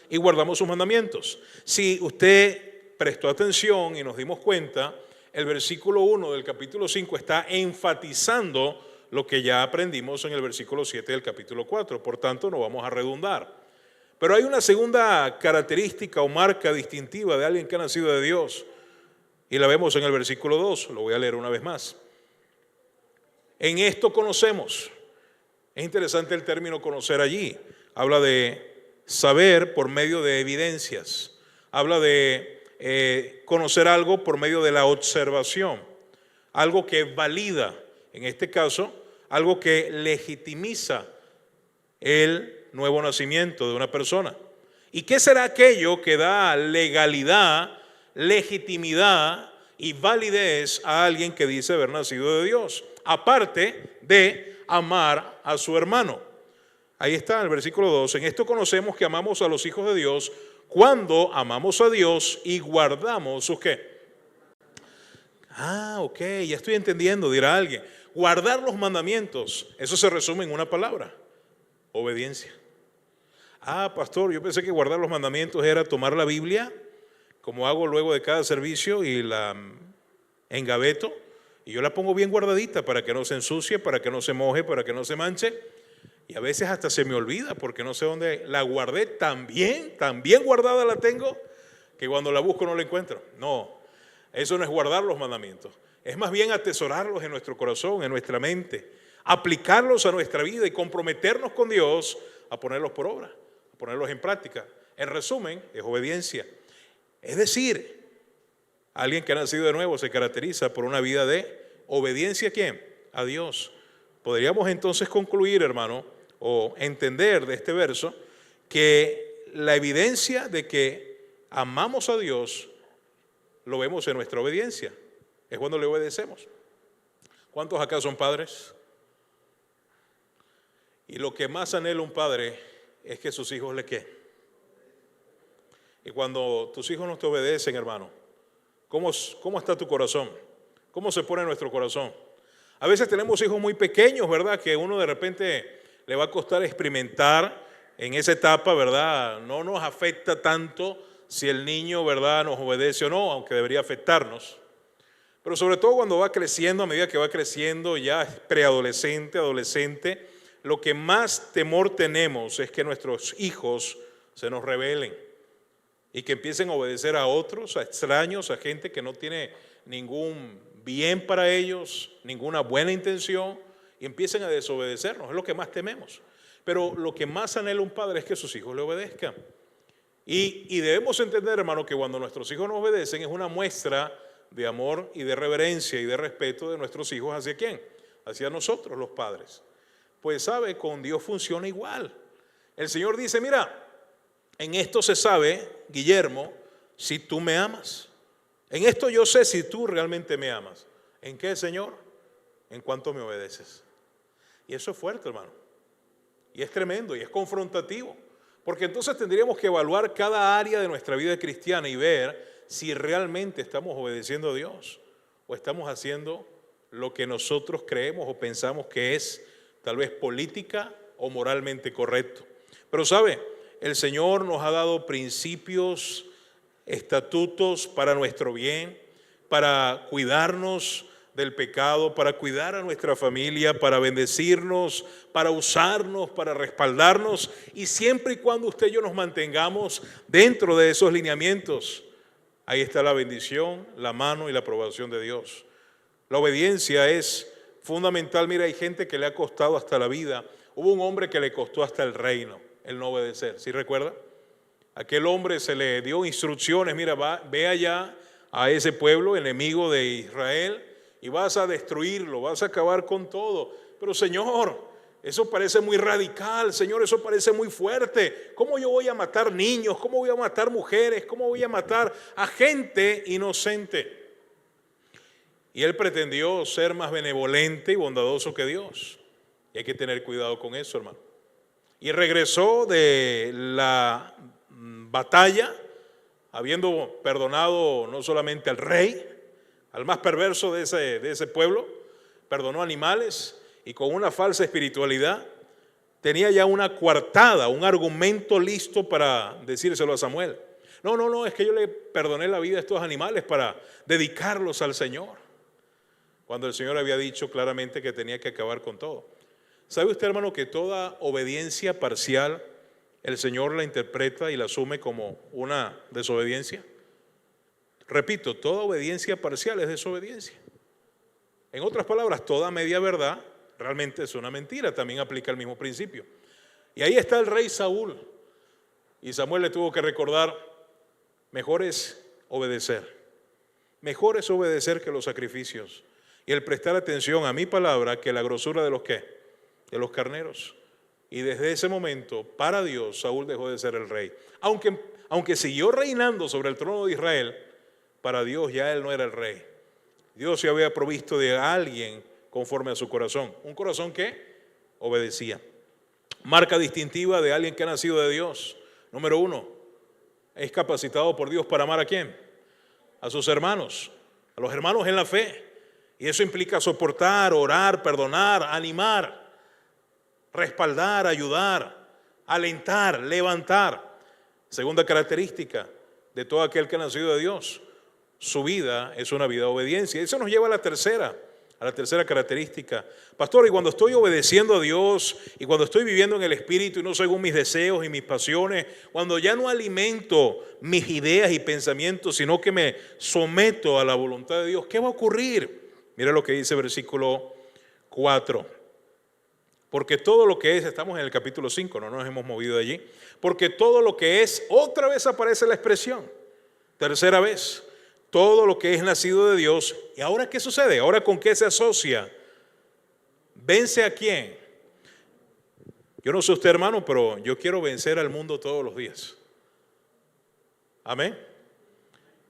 Y guardamos sus mandamientos. Si usted prestó atención y nos dimos cuenta, el versículo 1 del capítulo 5 está enfatizando lo que ya aprendimos en el versículo 7 del capítulo 4, por tanto no vamos a redundar. Pero hay una segunda característica o marca distintiva de alguien que ha nacido de Dios, y la vemos en el versículo 2, lo voy a leer una vez más. En esto conocemos, es interesante el término conocer allí, habla de saber por medio de evidencias, habla de conocer algo por medio de la observación, algo que valida, en este caso, algo que legitimiza el nuevo nacimiento de una persona. ¿Y qué será aquello que da legalidad, legitimidad y validez a alguien que dice haber nacido de Dios? Aparte de amar a su hermano. Ahí está el versículo 2. En esto conocemos que amamos a los hijos de Dios cuando amamos a Dios y guardamos sus ¿qué? Ok, ya estoy entendiendo, dirá alguien. Guardar los mandamientos, eso se resume en una palabra: obediencia. Pastor, yo pensé que guardar los mandamientos era tomar la Biblia, como hago luego de cada servicio, y la engaveto, y yo la pongo bien guardadita para que no se ensucie, para que no se moje, para que no se manche, y a veces hasta se me olvida porque no sé dónde la guardé, tan bien guardada la tengo, que cuando la busco no la encuentro. No, eso no es guardar los mandamientos, es más bien atesorarlos en nuestro corazón, en nuestra mente, aplicarlos a nuestra vida y comprometernos con Dios a ponerlos por obra, a ponerlos en práctica. En resumen, es obediencia. Es decir, alguien que ha nacido de nuevo se caracteriza por una vida de obediencia. ¿A quién? A Dios. Podríamos entonces concluir, hermano, o entender de este verso que la evidencia de que amamos a Dios lo vemos en nuestra obediencia. Es cuando le obedecemos. ¿Cuántos acá son padres? Y lo que más anhela un padre es que sus hijos le ¿qué? Y cuando tus hijos no te obedecen, hermano, ¿cómo está tu corazón? ¿Cómo se pone nuestro corazón? A veces tenemos hijos muy pequeños, ¿verdad? Que uno de repente le va a costar experimentar en esa etapa, ¿verdad? No nos afecta tanto si el niño, ¿verdad?, nos obedece o no, aunque debería afectarnos. Pero sobre todo cuando va creciendo, a medida que va creciendo, ya es preadolescente, adolescente, lo que más temor tenemos es que nuestros hijos se nos rebelen y que empiecen a obedecer a otros, a extraños, a gente que no tiene ningún bien para ellos, ninguna buena intención, y empiecen a desobedecernos. Es lo que más tememos. Pero lo que más anhela un padre es que sus hijos le obedezcan. Y debemos entender, hermano, que cuando nuestros hijos nos obedecen es una muestra de amor y de reverencia y de respeto de nuestros hijos. ¿Hacia quién? Hacia nosotros, los padres. Pues sabe, con Dios funciona igual. El Señor dice, mira, en esto se sabe, Guillermo, si tú me amas. En esto yo sé si tú realmente me amas. ¿En qué, Señor? En cuanto me obedeces. Y eso es fuerte, hermano. Y es tremendo y es confrontativo. Porque entonces tendríamos que evaluar cada área de nuestra vida cristiana y ver si realmente estamos obedeciendo a Dios o estamos haciendo lo que nosotros creemos o pensamos que es tal vez política o moralmente correcto. Pero sabe, el Señor nos ha dado principios, estatutos para nuestro bien, para cuidarnos del pecado, para cuidar a nuestra familia, para bendecirnos, para usarnos, para respaldarnos, y siempre y cuando usted y yo nos mantengamos dentro de esos lineamientos, ahí está la bendición, la mano y la aprobación de Dios. La obediencia es fundamental. Mira, hay gente que le ha costado hasta la vida. Hubo un hombre que le costó hasta el reino el no obedecer, ¿sí recuerda? Aquel hombre se le dio instrucciones, mira, ve allá a ese pueblo enemigo de Israel y vas a destruirlo, vas a acabar con todo. Pero Señor, eso parece muy radical, Señor, eso parece muy fuerte. ¿Cómo yo voy a matar niños? ¿Cómo voy a matar mujeres? ¿Cómo voy a matar a gente inocente? Y él pretendió ser más benevolente y bondadoso que Dios. Y hay que tener cuidado con eso, hermano. Y regresó de la batalla, habiendo perdonado no solamente al rey, al más perverso de ese pueblo, perdonó animales y con una falsa espiritualidad tenía ya una coartada, un argumento listo para decírselo a Samuel. No, es que yo le perdoné la vida a estos animales para dedicarlos al Señor, cuando el Señor había dicho claramente que tenía que acabar con todo. ¿Sabe usted, hermano, que toda obediencia parcial el Señor la interpreta y la asume como una desobediencia? Repito, toda obediencia parcial es desobediencia. En otras palabras, toda media verdad realmente es una mentira. También aplica el mismo principio. Y ahí está el rey Saúl. Y Samuel le tuvo que recordar, mejor es obedecer. Mejor es obedecer que los sacrificios. Y el prestar atención a mi palabra que la grosura de los ¿qué? De los carneros. Y desde ese momento, para Dios, Saúl dejó de ser el rey. Aunque siguió reinando sobre el trono de Israel, para Dios ya él no era el rey. Dios se había provisto de alguien conforme a su corazón. ¿Un corazón qué? obedecía. Marca distintiva de alguien que ha nacido de Dios. Número 1, es capacitado por Dios para amar ¿a quién? A sus hermanos, a los hermanos en la fe. Y eso implica soportar, orar, perdonar, animar, respaldar, ayudar, alentar, levantar. Segunda característica de todo aquel que ha nacido de Dios, su vida es una vida de obediencia. Eso nos lleva a la tercera característica. Pastor, y cuando estoy obedeciendo a Dios y cuando estoy viviendo en el Espíritu y no según mis deseos y mis pasiones, cuando ya no alimento mis ideas y pensamientos, sino que me someto a la voluntad de Dios, ¿qué va a ocurrir? Mira lo que dice versículo 4. Porque todo lo que es, estamos en el capítulo 5, no nos hemos movido de allí. Porque todo lo que es, otra vez aparece la expresión, tercera vez, todo lo que es nacido de Dios. ¿Y ahora qué sucede? ¿Ahora con qué se asocia? ¿Vence a quién? Yo no sé usted, hermano, pero yo quiero vencer al mundo todos los días. Amén.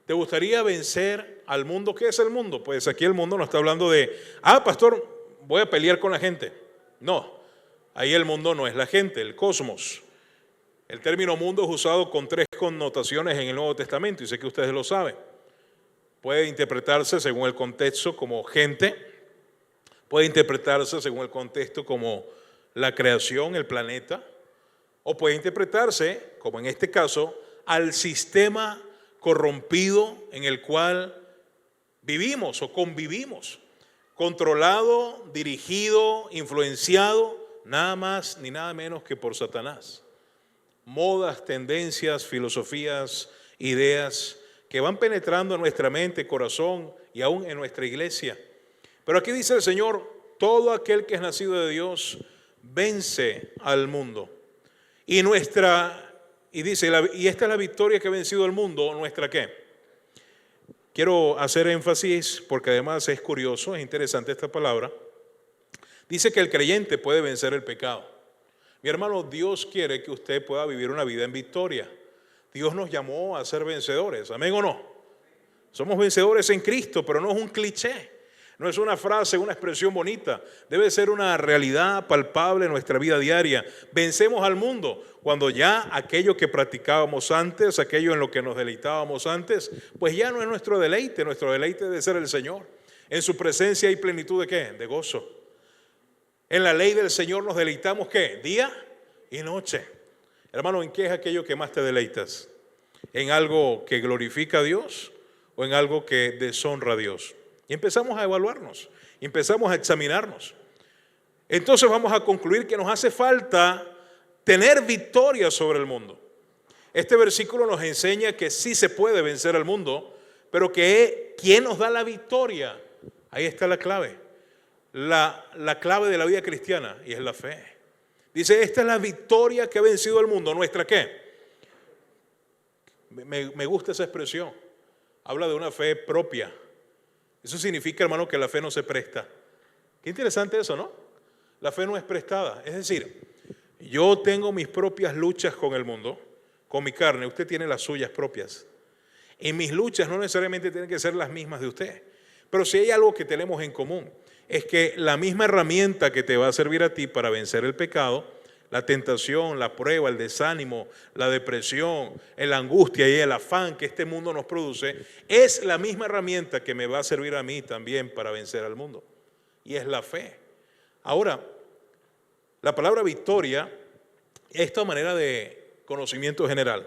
¿Te gustaría vencer al mundo? ¿Qué es el mundo? Pues aquí el mundo no está hablando de, pastor, voy a pelear con la gente. No, ahí el mundo no es la gente, el cosmos. El término mundo es usado con 3 connotaciones en el Nuevo Testamento y sé que ustedes lo saben. Puede interpretarse según el contexto como gente, puede interpretarse según el contexto como la creación, el planeta, o puede interpretarse, como en este caso, al sistema corrompido en el cual vivimos o convivimos, controlado, dirigido, influenciado, nada más ni nada menos que por Satanás. Modas, tendencias, filosofías, ideas que van penetrando en nuestra mente, corazón y aún en nuestra iglesia. Pero aquí dice el Señor, todo aquel que es nacido de Dios vence al mundo. Y dice, y esta es la victoria que ha vencido al mundo, ¿nuestra qué? Quiero hacer énfasis porque además es curioso, es interesante esta palabra. Dice que el creyente puede vencer el pecado. Mi hermano, Dios quiere que usted pueda vivir una vida en victoria. Dios nos llamó a ser vencedores, ¿amén o no? Somos vencedores en Cristo, pero no es un cliché, no es una frase, una expresión bonita. Debe ser una realidad palpable en nuestra vida diaria. Vencemos al mundo cuando ya aquello que practicábamos antes, aquello en lo que nos deleitábamos antes, pues ya no es nuestro deleite debe ser el Señor. En su presencia hay plenitud ¿de qué? De gozo. En la ley del Señor nos deleitamos ¿qué? Día y noche. Hermano, ¿en qué es aquello que más te deleitas? ¿En algo que glorifica a Dios o en algo que deshonra a Dios? Y empezamos a evaluarnos, empezamos a examinarnos. Entonces vamos a concluir que nos hace falta tener victoria sobre el mundo. Este versículo nos enseña que sí se puede vencer al mundo, pero que ¿quién nos da la victoria? Ahí está la clave. La clave de la vida cristiana, y es la fe. Dice, esta es la victoria que ha vencido al mundo. ¿Nuestra qué? Me gusta esa expresión. Habla de una fe propia. Eso significa, hermano, que la fe no se presta. Qué interesante eso, ¿no? La fe no es prestada. Es decir, yo tengo mis propias luchas con el mundo, con mi carne. Usted tiene las suyas propias. Y mis luchas no necesariamente tienen que ser las mismas de usted. Pero si hay algo que tenemos en común, es que la misma herramienta que te va a servir a ti para vencer el pecado, la tentación, la prueba, el desánimo, la depresión, la angustia y el afán que este mundo nos produce, es la misma herramienta que me va a servir a mí también para vencer al mundo. Y es la fe. Ahora, la palabra victoria, esta manera de conocimiento general.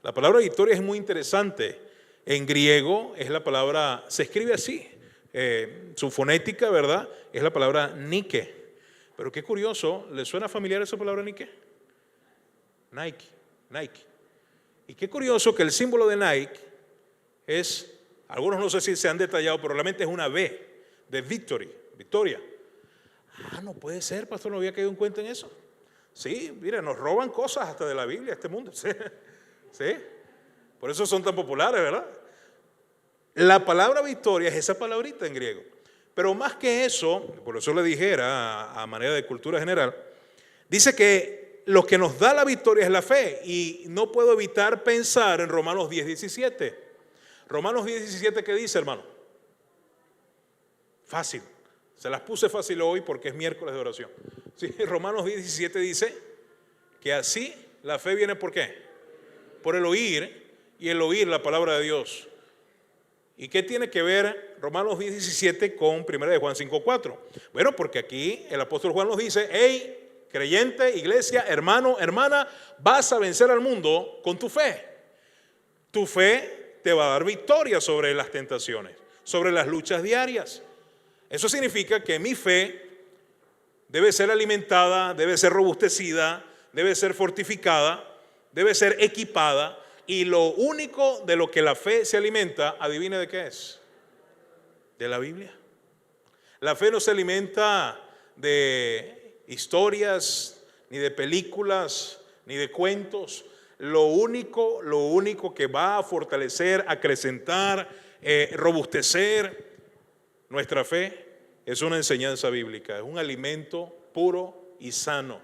La palabra victoria es muy interesante. En griego es la palabra, se escribe así. Su fonética, ¿verdad? Es la palabra Nike. Pero qué curioso, ¿le suena familiar esa palabra Nike? Nike. Y qué curioso que el símbolo de Nike es, algunos no sé si se han detallado, pero realmente es una V de victoria. No puede ser, pastor, no había caído en cuenta en eso. Sí, mira, nos roban cosas hasta de la Biblia, este mundo. Sí. Por eso son tan populares, ¿verdad? La palabra victoria es esa palabrita en griego. Pero más que eso, por eso le dijera a manera de cultura general, dice que lo que nos da la victoria es la fe. Y no puedo evitar pensar en Romanos 10:17. Romanos 10:17, ¿qué dice, hermano? Fácil. Se las puse fácil hoy porque es miércoles de oración. Sí, Romanos 17 dice que así la fe viene ¿por qué? Por el oír, y el oír la palabra de Dios. ¿Y qué tiene que ver Romanos 17 con 1 de Juan 5:4? Bueno, porque aquí el apóstol Juan nos dice: hey, creyente, iglesia, hermano, hermana, vas a vencer al mundo con tu fe. Tu fe te va a dar victoria sobre las tentaciones, sobre las luchas diarias. Eso significa que mi fe debe ser alimentada, debe ser robustecida, debe ser fortificada, debe ser equipada. Y lo único de lo que la fe se alimenta, adivine de qué es: de la Biblia. La fe no se alimenta de historias, ni de películas, ni de cuentos. Lo único que va a fortalecer, acrecentar, robustecer nuestra fe es una enseñanza bíblica, es un alimento puro y sano.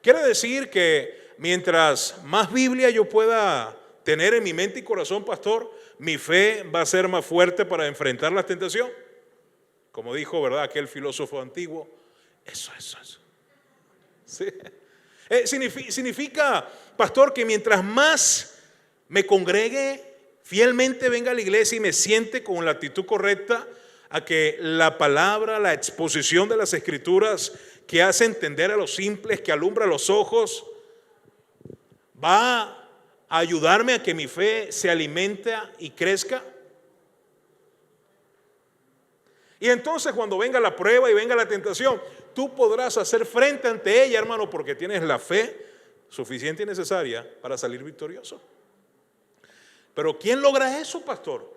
Quiere decir que mientras más Biblia yo pueda tener en mi mente y corazón, pastor, mi fe va a ser más fuerte para enfrentar la tentación. Como dijo, ¿verdad?, aquel filósofo antiguo. Eso. Sí. Significa, pastor, que mientras más me congregue, fielmente venga a la iglesia y me siente con la actitud correcta a que la palabra, la exposición de las escrituras que hace entender a los simples, que alumbra los ojos, va a ayudarme a que mi fe se alimente y crezca. Y entonces cuando venga la prueba y venga la tentación, tú podrás hacer frente ante ella, hermano, porque tienes la fe suficiente y necesaria para salir victorioso. Pero ¿quién logra eso, pastor?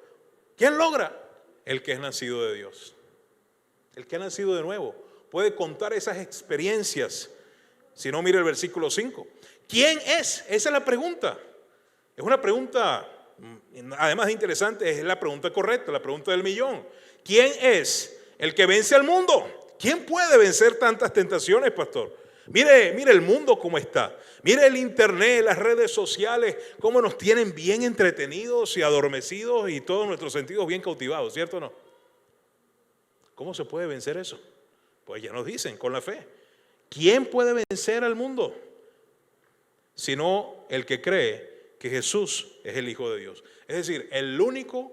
¿Quién logra? El que es nacido de Dios. El que ha nacido de nuevo puede contar esas experiencias. Si no, mire el versículo 5. ¿Quién es? Esa es la pregunta. Es una pregunta, además de interesante, es la pregunta correcta, la pregunta del millón. ¿Quién es el que vence al mundo? ¿Quién puede vencer tantas tentaciones, pastor? Mire el mundo cómo está. Mire el internet, las redes sociales, cómo nos tienen bien entretenidos y adormecidos y todos nuestros sentidos bien cautivados, ¿cierto o no? ¿Cómo se puede vencer eso? Pues ya nos dicen, con la fe. ¿Quién puede vencer al mundo? Sino el que cree que Jesús es el Hijo de Dios. Es decir, el único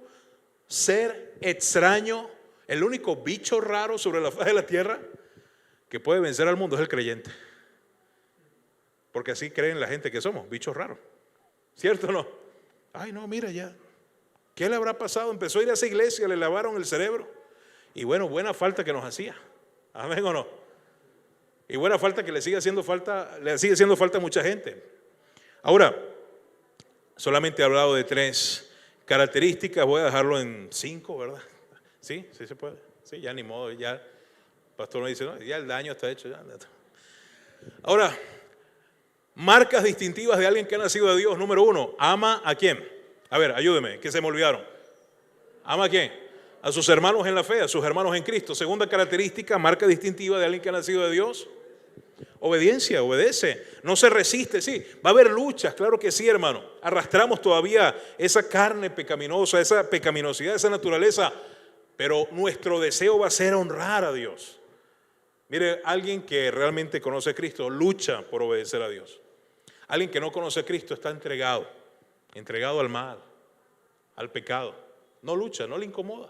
ser extraño, el único bicho raro sobre la faz de la tierra que puede vencer al mundo es el creyente. Porque así creen la gente que somos, bichos raros. ¿Cierto o no? Ay, no, mira ya. ¿Qué le habrá pasado? Empezó a ir a esa iglesia, le lavaron el cerebro. Y bueno, buena falta que nos hacía. ¿Amén o no? Y buena falta que le sigue haciendo falta a mucha gente. Ahora, solamente he hablado de 3 características, voy a dejarlo en 5, ¿verdad? ¿Sí? ¿Sí se puede? Sí, ya ni modo, ya el pastor me dice, no, ya el daño está hecho. Ya. Ahora, marcas distintivas de alguien que ha nacido de Dios. Número 1, ama ¿a quién? A ver, ayúdeme, que se me olvidaron. ¿Ama a quién? A sus hermanos en la fe, a sus hermanos en Cristo. Segunda característica, marca distintiva de alguien que ha nacido de Dios. Obediencia, obedece, no se resiste, sí, va a haber luchas, claro que sí, hermano. Arrastramos todavía esa carne pecaminosa, esa pecaminosidad, esa naturaleza, pero nuestro deseo va a ser honrar a Dios. Mire, alguien que realmente conoce a Cristo lucha por obedecer a Dios. Alguien que no conoce a Cristo está entregado al mal, al pecado. No lucha, no le incomoda.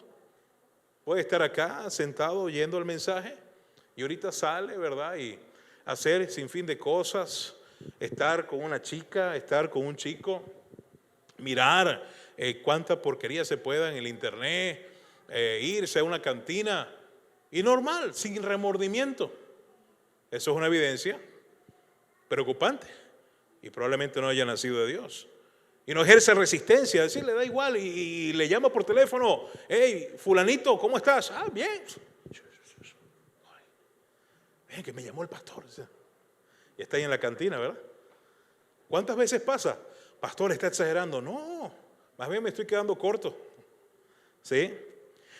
Puede estar acá sentado oyendo el mensaje y ahorita sale, ¿verdad? Y hacer sin fin de cosas, estar con una chica, estar con un chico, mirar cuánta porquería se pueda en el internet, irse a una cantina y normal, sin remordimiento. Eso es una evidencia preocupante y probablemente no haya nacido de Dios. Y no ejerce resistencia, es decir, le da igual y le llama por teléfono, hey, fulanito, ¿cómo estás? Ah, bien. Ven, que me llamó el pastor. Y está ahí en la cantina, ¿verdad? ¿Cuántas veces pasa? Pastor, está exagerando. No, más bien me estoy quedando corto. ¿Sí?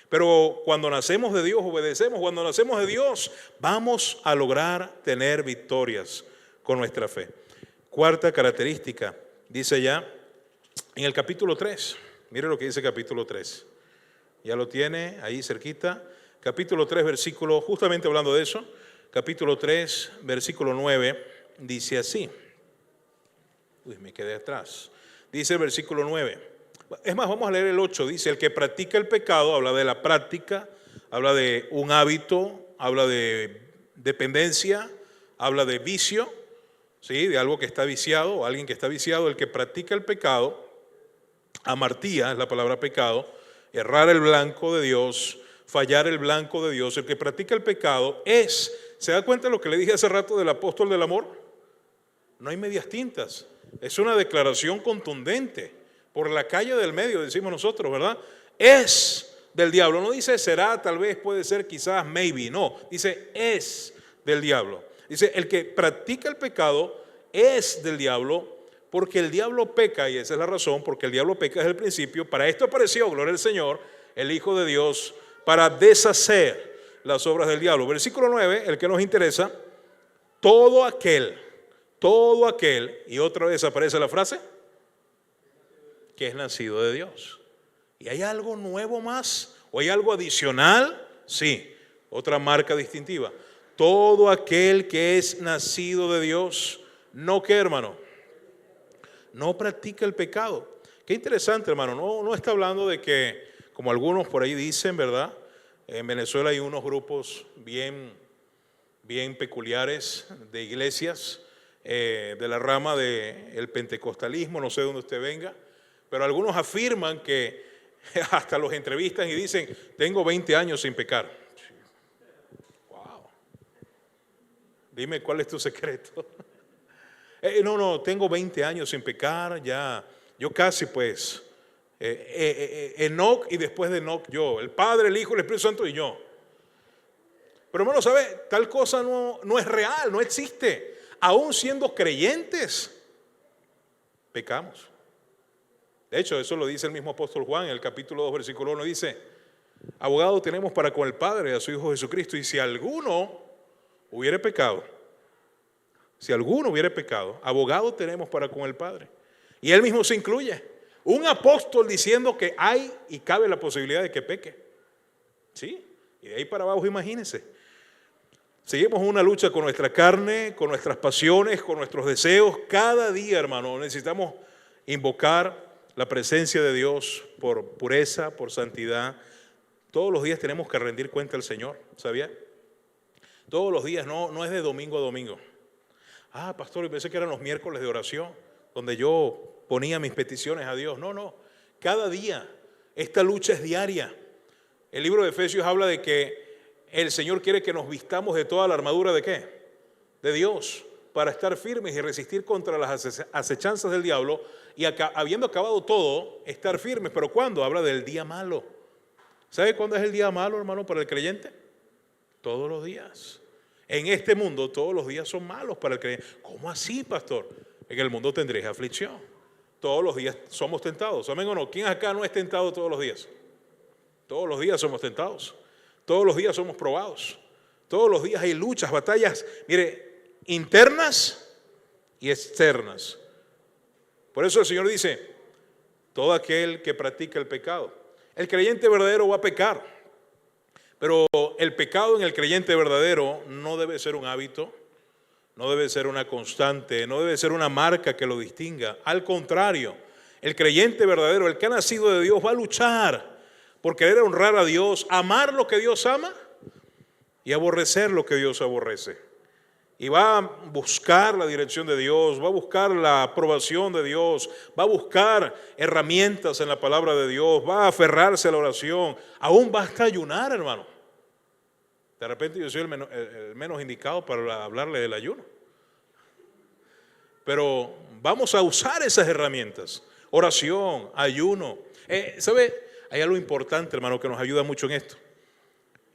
Pero cuando nacemos de Dios, obedecemos. Cuando nacemos de Dios, vamos a lograr tener victorias con nuestra fe. Cuarta característica, dice ya en el capítulo 3. Mire lo que dice el capítulo 3. Ya lo tiene ahí cerquita. Capítulo 3, versículo, justamente hablando de eso. capítulo 3, versículo 9, dice así. Me quedé atrás. Dice el versículo 9. Es más, vamos a leer el 8. Dice, el que practica el pecado, habla de la práctica, habla de un hábito, habla de dependencia, habla de vicio, ¿sí? De algo que está viciado o alguien que está viciado. El que practica el pecado, amartía es la palabra pecado, errar el blanco de Dios, fallar el blanco de Dios. El que practica el pecado ¿se da cuenta de lo que le dije hace rato del apóstol del amor? No hay medias tintas. Es una declaración contundente. Por la calle del medio, decimos nosotros, ¿verdad? Es del diablo. No dice será, tal vez, puede ser, quizás, maybe. No, dice es del diablo. Dice, el que practica el pecado es del diablo, porque el diablo peca, y esa es la razón, porque el diablo peca es el principio. Para esto apareció, gloria al Señor, el Hijo de Dios, para deshacer las obras del diablo. Versículo 9, el que nos interesa, todo aquel, y otra vez aparece la frase, que es nacido de Dios. ¿Y hay algo nuevo más? ¿O hay algo adicional? Sí, otra marca distintiva. Todo aquel que es nacido de Dios, ¿no qué, hermano? No practica el pecado. Qué interesante, hermano. No está hablando de que, como algunos por ahí dicen, ¿verdad? En Venezuela hay unos grupos bien peculiares de iglesias, de la rama del pentecostalismo, no sé de dónde usted venga, pero algunos afirman que hasta los entrevistan y dicen, tengo 20 años sin pecar. Wow. Dime cuál es tu secreto. No, tengo 20 años sin pecar, ya, yo casi pues, Enoc y después de Enoc yo, el Padre, el Hijo, el Espíritu Santo y yo. Pero hermano, ¿sabe? Tal cosa no es real, no existe. Aún siendo creyentes, pecamos. De hecho, eso lo dice el mismo apóstol Juan en el capítulo 2, versículo 1, dice, abogado tenemos para con el Padre, a su Hijo Jesucristo, y si alguno hubiere pecado, abogado tenemos para con el Padre. Y él mismo se incluye. Un apóstol diciendo que hay y cabe la posibilidad de que peque. ¿Sí? Y de ahí para abajo, imagínense. Seguimos en una lucha con nuestra carne, con nuestras pasiones, con nuestros deseos. Cada día, hermano, necesitamos invocar la presencia de Dios por pureza, por santidad. Todos los días tenemos que rendir cuenta al Señor, ¿sabía? Todos los días, no es de domingo a domingo. Pastor, yo pensé que eran los miércoles de oración, donde yo ponía mis peticiones a Dios. No, cada día, esta lucha es diaria. El libro de Efesios habla de que el Señor quiere que nos vistamos de toda la armadura ¿de qué? De Dios, para estar firmes y resistir contra las acechanzas del diablo, y habiendo acabado todo, estar firmes. ¿Pero cuándo? Habla del día malo. ¿Sabe cuándo es el día malo, hermano, para el creyente? Todos los días. En este mundo todos los días son malos para el creyente. ¿Cómo así, pastor? En el mundo tendréis aflicción. Todos los días somos tentados. ¿Amén o no? ¿Quién acá no es tentado todos los días? Todos los días somos tentados. Todos los días somos probados. Todos los días hay luchas, batallas, mire, internas y externas. Por eso el Señor dice, todo aquel que practica el pecado. El creyente verdadero va a pecar, pero el pecado en el creyente verdadero no debe ser un hábito, no debe ser una constante, no debe ser una marca que lo distinga. Al contrario, el creyente verdadero, el que ha nacido de Dios, va a luchar por querer honrar a Dios, amar lo que Dios ama y aborrecer lo que Dios aborrece. Y va a buscar la dirección de Dios, va a buscar la aprobación de Dios, va a buscar herramientas en la palabra de Dios, va a aferrarse a la oración, aún va hasta ayunar, hermano. De repente yo soy el menos indicado para hablarle del ayuno. Pero vamos a usar esas herramientas, oración, ayuno. ¿Sabe? Hay algo importante, hermano, que nos ayuda mucho en esto.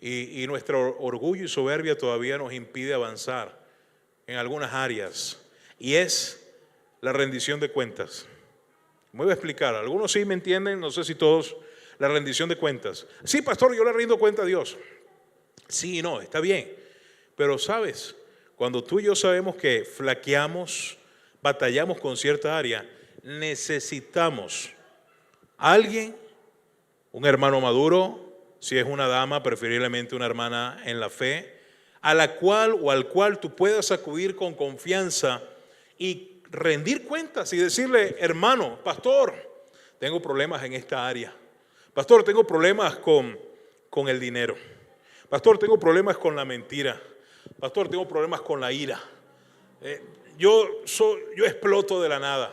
Y nuestro orgullo y soberbia todavía nos impide avanzar en algunas áreas, y es la rendición de cuentas. Me voy a explicar, algunos sí me entienden, no sé si todos. La rendición de cuentas. Sí, pastor, yo le rindo cuenta a Dios. Sí, no, está bien, pero sabes, cuando tú y yo sabemos que flaqueamos, batallamos con cierta área, necesitamos a alguien, un hermano maduro, si es una dama, preferiblemente una hermana en la fe, a la cual o al cual tú puedas acudir con confianza y rendir cuentas y decirle: hermano, pastor, tengo problemas en esta área. Pastor, tengo problemas con el dinero. Pastor, tengo problemas con la mentira. Pastor, tengo problemas con la ira. Yo exploto de la nada.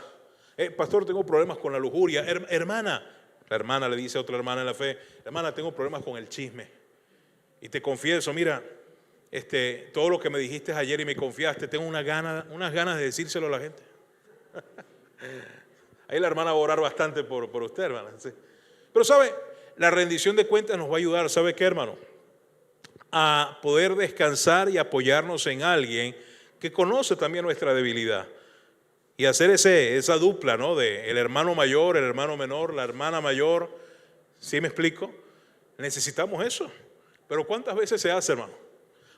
Pastor, tengo problemas con la lujuria. Hermana, la hermana le dice a otra hermana en la fe: hermana, tengo problemas con el chisme. Y te confieso, mira, todo lo que me dijiste ayer y me confiaste, tengo unas ganas de decírselo a la gente. Ahí la hermana va a orar bastante por usted, hermana. ¿Sí? Pero sabe, la rendición de cuentas nos va a ayudar, ¿sabe qué, hermano? A poder descansar y apoyarnos en alguien que conoce también nuestra debilidad. Y hacer esa dupla, ¿no? De el hermano mayor, el hermano menor, la hermana mayor. ¿Sí me explico? Necesitamos eso. Pero ¿cuántas veces se hace, hermano?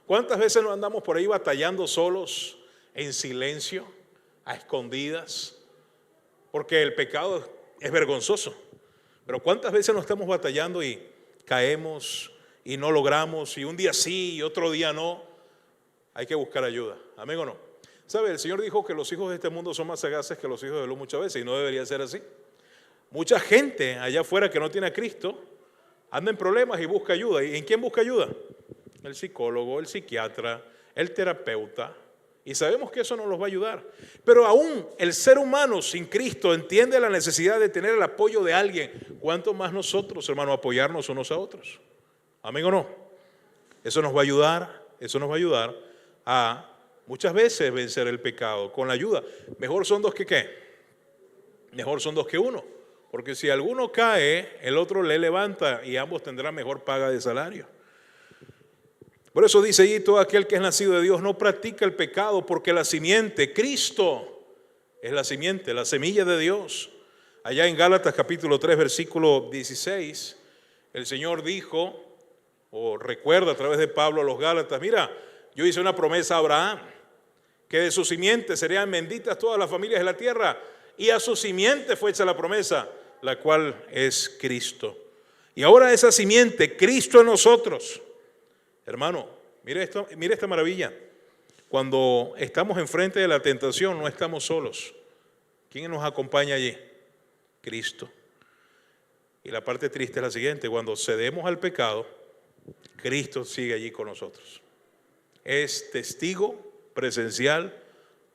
¿Cuántas veces nos andamos por ahí batallando solos, en silencio, a escondidas? Porque el pecado es vergonzoso. Pero ¿cuántas veces nos estamos batallando y caemos y no logramos, y un día sí y otro día no? Hay que buscar ayuda. ¿Amén o no? ¿Sabe? El Señor dijo que los hijos de este mundo son más sagaces que los hijos de luz muchas veces, y no debería ser así. Mucha gente allá afuera que no tiene a Cristo anda en problemas y busca ayuda. ¿Y en quién busca ayuda? El psicólogo, el psiquiatra, el terapeuta. Y sabemos que eso nos los va a ayudar. Pero aún el ser humano sin Cristo entiende la necesidad de tener el apoyo de alguien. ¿Cuánto más nosotros, hermano, apoyarnos unos a otros? ¿Amén o no? Eso nos va a ayudar a muchas veces vencer el pecado con la ayuda. Mejor son dos que ¿qué? Mejor son dos que uno. Porque si alguno cae, el otro le levanta y ambos tendrán mejor paga de salario. Por eso dice allí: todo aquel que es nacido de Dios no practica el pecado, porque la simiente, Cristo, es la simiente, la semilla de Dios. Allá en Gálatas capítulo 3, versículo 16, el Señor dijo, o recuerda a través de Pablo a los Gálatas: mira, yo hice una promesa a Abraham, que de su simiente serían benditas todas las familias de la tierra, y a su simiente fue hecha la promesa, la cual es Cristo. Y ahora esa simiente, Cristo en nosotros. Hermano, mire esto, mire esta maravilla. Cuando estamos enfrente de la tentación, no estamos solos. ¿Quién nos acompaña allí? Cristo. Y la parte triste es la siguiente: cuando cedemos al pecado, Cristo sigue allí con nosotros. Es testigo presencial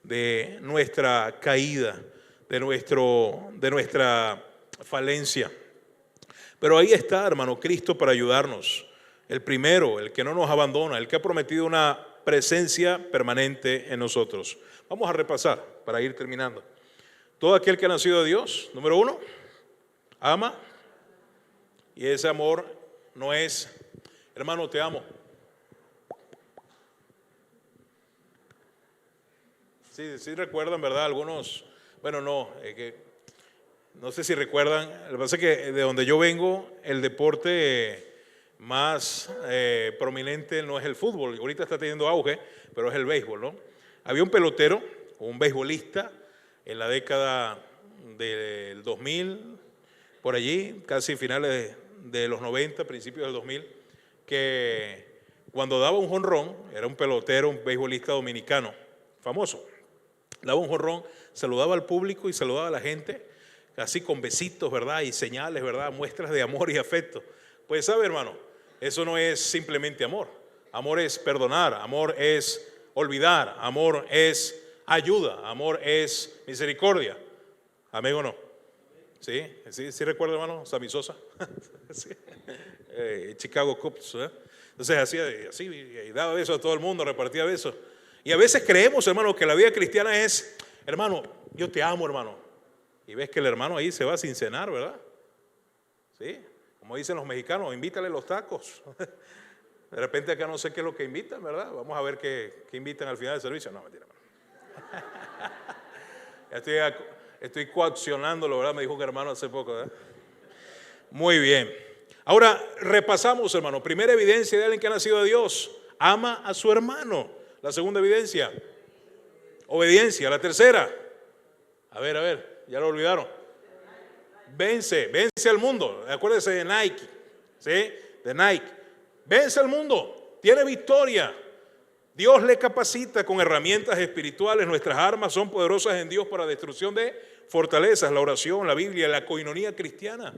de nuestra caída, de nuestra falencia. Pero ahí está, hermano, Cristo para ayudarnos. El primero, el que no nos abandona, el que ha prometido una presencia permanente en nosotros. Vamos a repasar para ir terminando. Todo aquel que ha nacido de Dios, número uno, ama. Y ese amor no es: hermano, te amo. Sí recuerdan, ¿verdad? Algunos, bueno, no sé si recuerdan. Lo que pasa es que de donde yo vengo, el deporte más prominente no es el fútbol. Ahorita está teniendo auge, pero es el béisbol, ¿no? Había un pelotero, un beisbolista, en la década del 2000, por allí, casi finales de los 90, principios del 2000, que cuando daba un jonrón, era un pelotero, un beisbolista dominicano, famoso, daba un jonrón, saludaba al público y saludaba a la gente, así con besitos, ¿verdad? Y señales, ¿verdad? Muestras de amor y afecto. Pues sabe, hermano, eso no es simplemente amor. Amor es perdonar, amor es olvidar, amor es ayuda, amor es misericordia. ¿Amén o no? ¿Sí recuerda, hermano? Sammy Sosa. Sí. Chicago Cubs, ¿eh? Entonces hacía así y daba besos a todo el mundo, repartía besos. Y a veces creemos, hermano, que la vida cristiana es: hermano, yo te amo, hermano. Y ves que el hermano ahí se va sin cenar, ¿verdad? Sí, como dicen los mexicanos: invítale los tacos. De repente acá no sé qué es lo que invitan, ¿verdad? Vamos a ver qué invitan al final del servicio. No, mentira. Ya estoy coaccionándolo, ¿verdad? Me dijo un hermano hace poco, ¿verdad? Muy bien. Ahora repasamos, hermano. Primera evidencia de alguien que ha nacido de Dios: ama a su hermano. La segunda evidencia: obediencia. La tercera: a ver, ya lo olvidaron. Vence al mundo. Acuérdense de Nike, ¿sí? De Nike. Vence al mundo, tiene victoria. Dios le capacita con herramientas espirituales. Nuestras armas son poderosas en Dios para destrucción de fortalezas, la oración, la Biblia, la coinonía cristiana.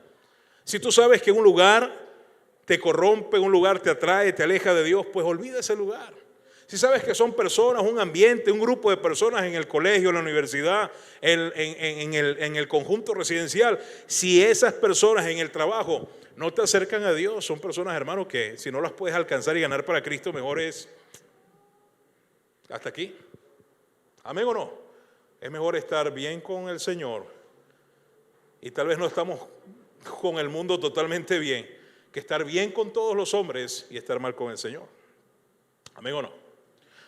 Si tú sabes que un lugar te corrompe, un lugar te atrae, te aleja de Dios, pues olvida ese lugar. Si sabes que son personas, un ambiente, un grupo de personas en el colegio, en la universidad, en el conjunto residencial, si esas personas en el trabajo no te acercan a Dios, son personas, hermanos, que si no las puedes alcanzar y ganar para Cristo, mejor es hasta aquí. ¿Amén o no? Es mejor estar bien con el Señor, y tal vez no estamos con el mundo totalmente bien, que estar bien con todos los hombres y estar mal con el Señor. ¿Amén o no?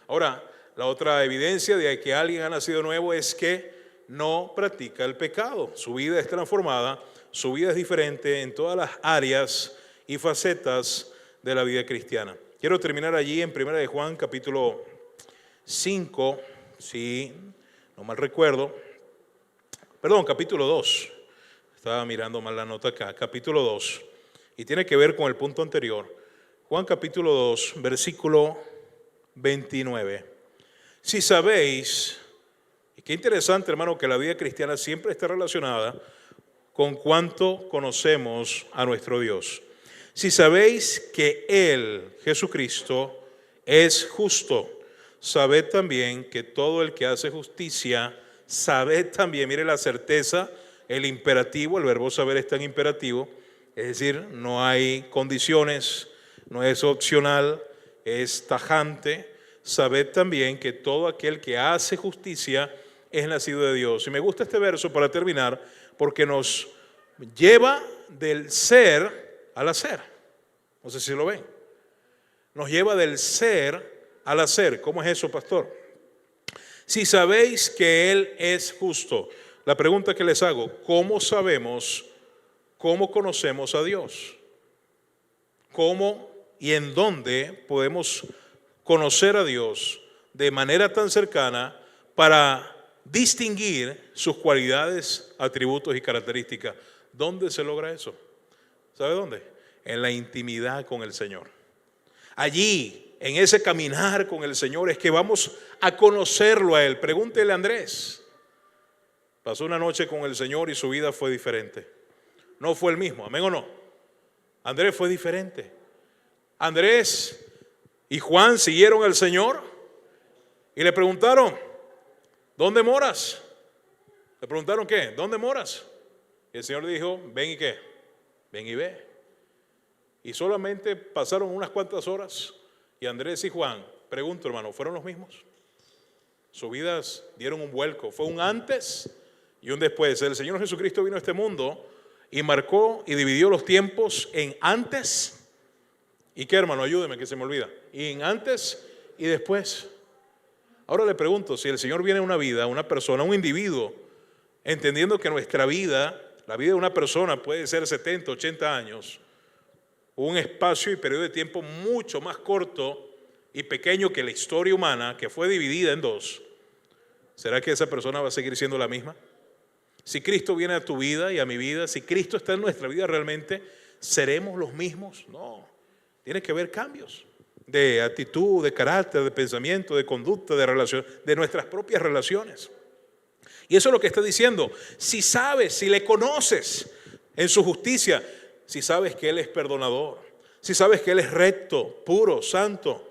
Ahora, la otra evidencia de que alguien ha nacido nuevo es que no practica el pecado. Su vida es transformada, su vida es diferente en todas las áreas y facetas de la vida cristiana. Quiero terminar allí en 1 de Juan capítulo 5, si no mal recuerdo, perdón, capítulo 2, estaba mirando mal la nota acá, capítulo 2, y tiene que ver con el punto anterior. Juan capítulo 2, versículo 29. Si sabéis, y qué interesante, hermano, que la vida cristiana siempre está relacionada con cuánto conocemos a nuestro Dios. Si sabéis que Él, Jesucristo, es justo, sabed también que todo el que hace justicia, sabed también, mire la certeza, el imperativo, el verbo saber está en imperativo, es decir, no hay condiciones, no es opcional, es tajante. Sabed también que todo aquel que hace justicia es nacido de Dios. Y me gusta este verso para terminar, porque nos lleva del ser al hacer. No sé si lo ven. Nos lleva del ser al hacer. ¿Cómo es eso, pastor? Si sabéis que Él es justo. La pregunta que les hago, ¿cómo sabemos, cómo conocemos a Dios? ¿Cómo y en dónde podemos conocer a Dios de manera tan cercana para distinguir sus cualidades, atributos y características? ¿Dónde se logra eso? ¿Sabe dónde? En la intimidad con el Señor. Allí, en ese caminar con el Señor, es que vamos a conocerlo a Él. Pregúntele a Andrés. Pasó una noche con el Señor y su vida fue diferente. No fue el mismo, ¿amén o no? Andrés fue diferente. Andrés y Juan siguieron al Señor y le preguntaron, ¿dónde moras? Le preguntaron, ¿qué? ¿Dónde moras? Y el Señor dijo, ven y qué, ven y ve. Y solamente pasaron unas cuantas horas y Andrés y Juan, pregunto, hermano, ¿fueron los mismos? Sus vidas dieron un vuelco, fue un antes y un después. El Señor Jesucristo vino a este mundo y marcó y dividió los tiempos en antes. ¿Y qué, hermano? Ayúdeme que se me olvida. Y en antes y después. Ahora le pregunto, si el Señor viene a una vida, a una persona, a un individuo, entendiendo que nuestra vida, la vida de una persona puede ser 70, 80 años, un espacio y periodo de tiempo mucho más corto y pequeño que la historia humana, que fue dividida en dos, ¿será que esa persona va a seguir siendo la misma? Si Cristo viene a tu vida y a mi vida, si Cristo está en nuestra vida realmente, ¿seremos los mismos? No, tiene que haber cambios de actitud, de carácter, de pensamiento, de conducta, de relación, de nuestras propias relaciones. Y eso es lo que está diciendo. Si sabes, si le conoces en su justicia, si sabes que Él es perdonador, si sabes que Él es recto, puro, santo,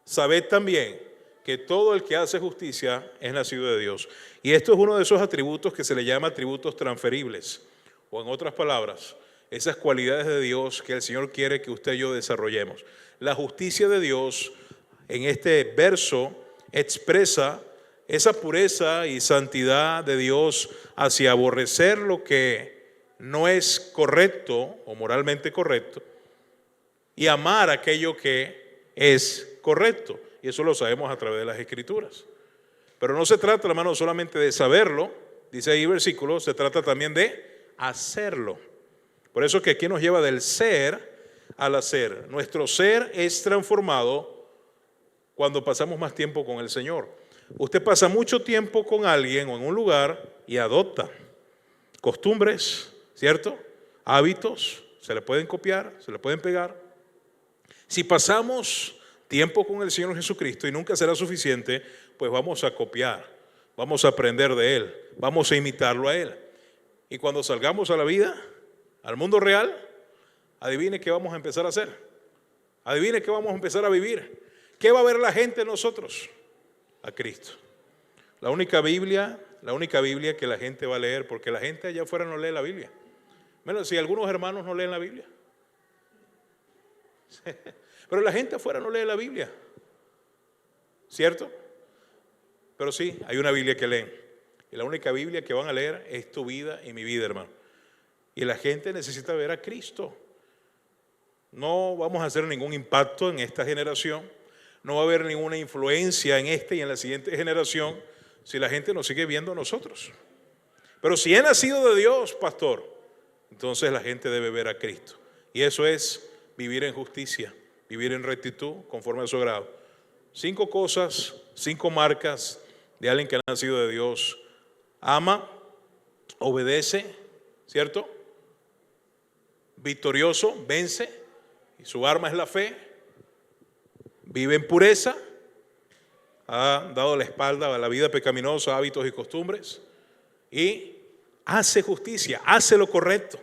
sabed también que todo el que hace justicia es nacido de Dios. Y esto es uno de esos atributos que se le llama atributos transferibles, o en otras palabras, esas cualidades de Dios que el Señor quiere que usted y yo desarrollemos. La justicia de Dios en este verso expresa esa pureza y santidad de Dios hacia aborrecer lo que no es correcto o moralmente correcto y amar aquello que es correcto. Y eso lo sabemos a través de las Escrituras. Pero no se trata, hermano, solamente de saberlo, dice ahí el versículo, se trata también de hacerlo. Por eso que aquí nos lleva del ser al hacer. Nuestro ser es transformado cuando pasamos más tiempo con el Señor. Usted pasa mucho tiempo con alguien o en un lugar y adopta costumbres, ¿cierto? Hábitos, se le pueden copiar, se le pueden pegar. Si pasamos tiempo con el Señor Jesucristo y nunca será suficiente, pues vamos a copiar, vamos a aprender de Él, vamos a imitarlo a Él. Y cuando salgamos a la vida, al mundo real, adivine qué vamos a empezar a hacer. Adivine qué vamos a empezar a vivir. ¿Qué va a ver la gente en nosotros? A Cristo. La única Biblia que la gente va a leer, porque la gente allá afuera no lee la Biblia. Bueno, si algunos hermanos no leen la Biblia. Pero la gente afuera no lee la Biblia. ¿Cierto? Pero sí, hay una Biblia que leen. Y la única Biblia que van a leer es tu vida y mi vida, hermano. Y la gente necesita ver a Cristo. No vamos a hacer ningún impacto en esta generación. No va a haber ninguna influencia en esta y en la siguiente generación si la gente nos sigue viendo a nosotros. Pero si he nacido de Dios, pastor, entonces la gente debe ver a Cristo. Y eso es vivir en justicia, vivir en rectitud, conforme a su grado. 5 cosas, 5 marcas de alguien que ha nacido de Dios. Ama, obedece, ¿cierto? Victorioso, vence, y su arma es la fe. Vive en pureza, ha dado la espalda a la vida pecaminosa, hábitos y costumbres, y hace justicia, hace lo correcto,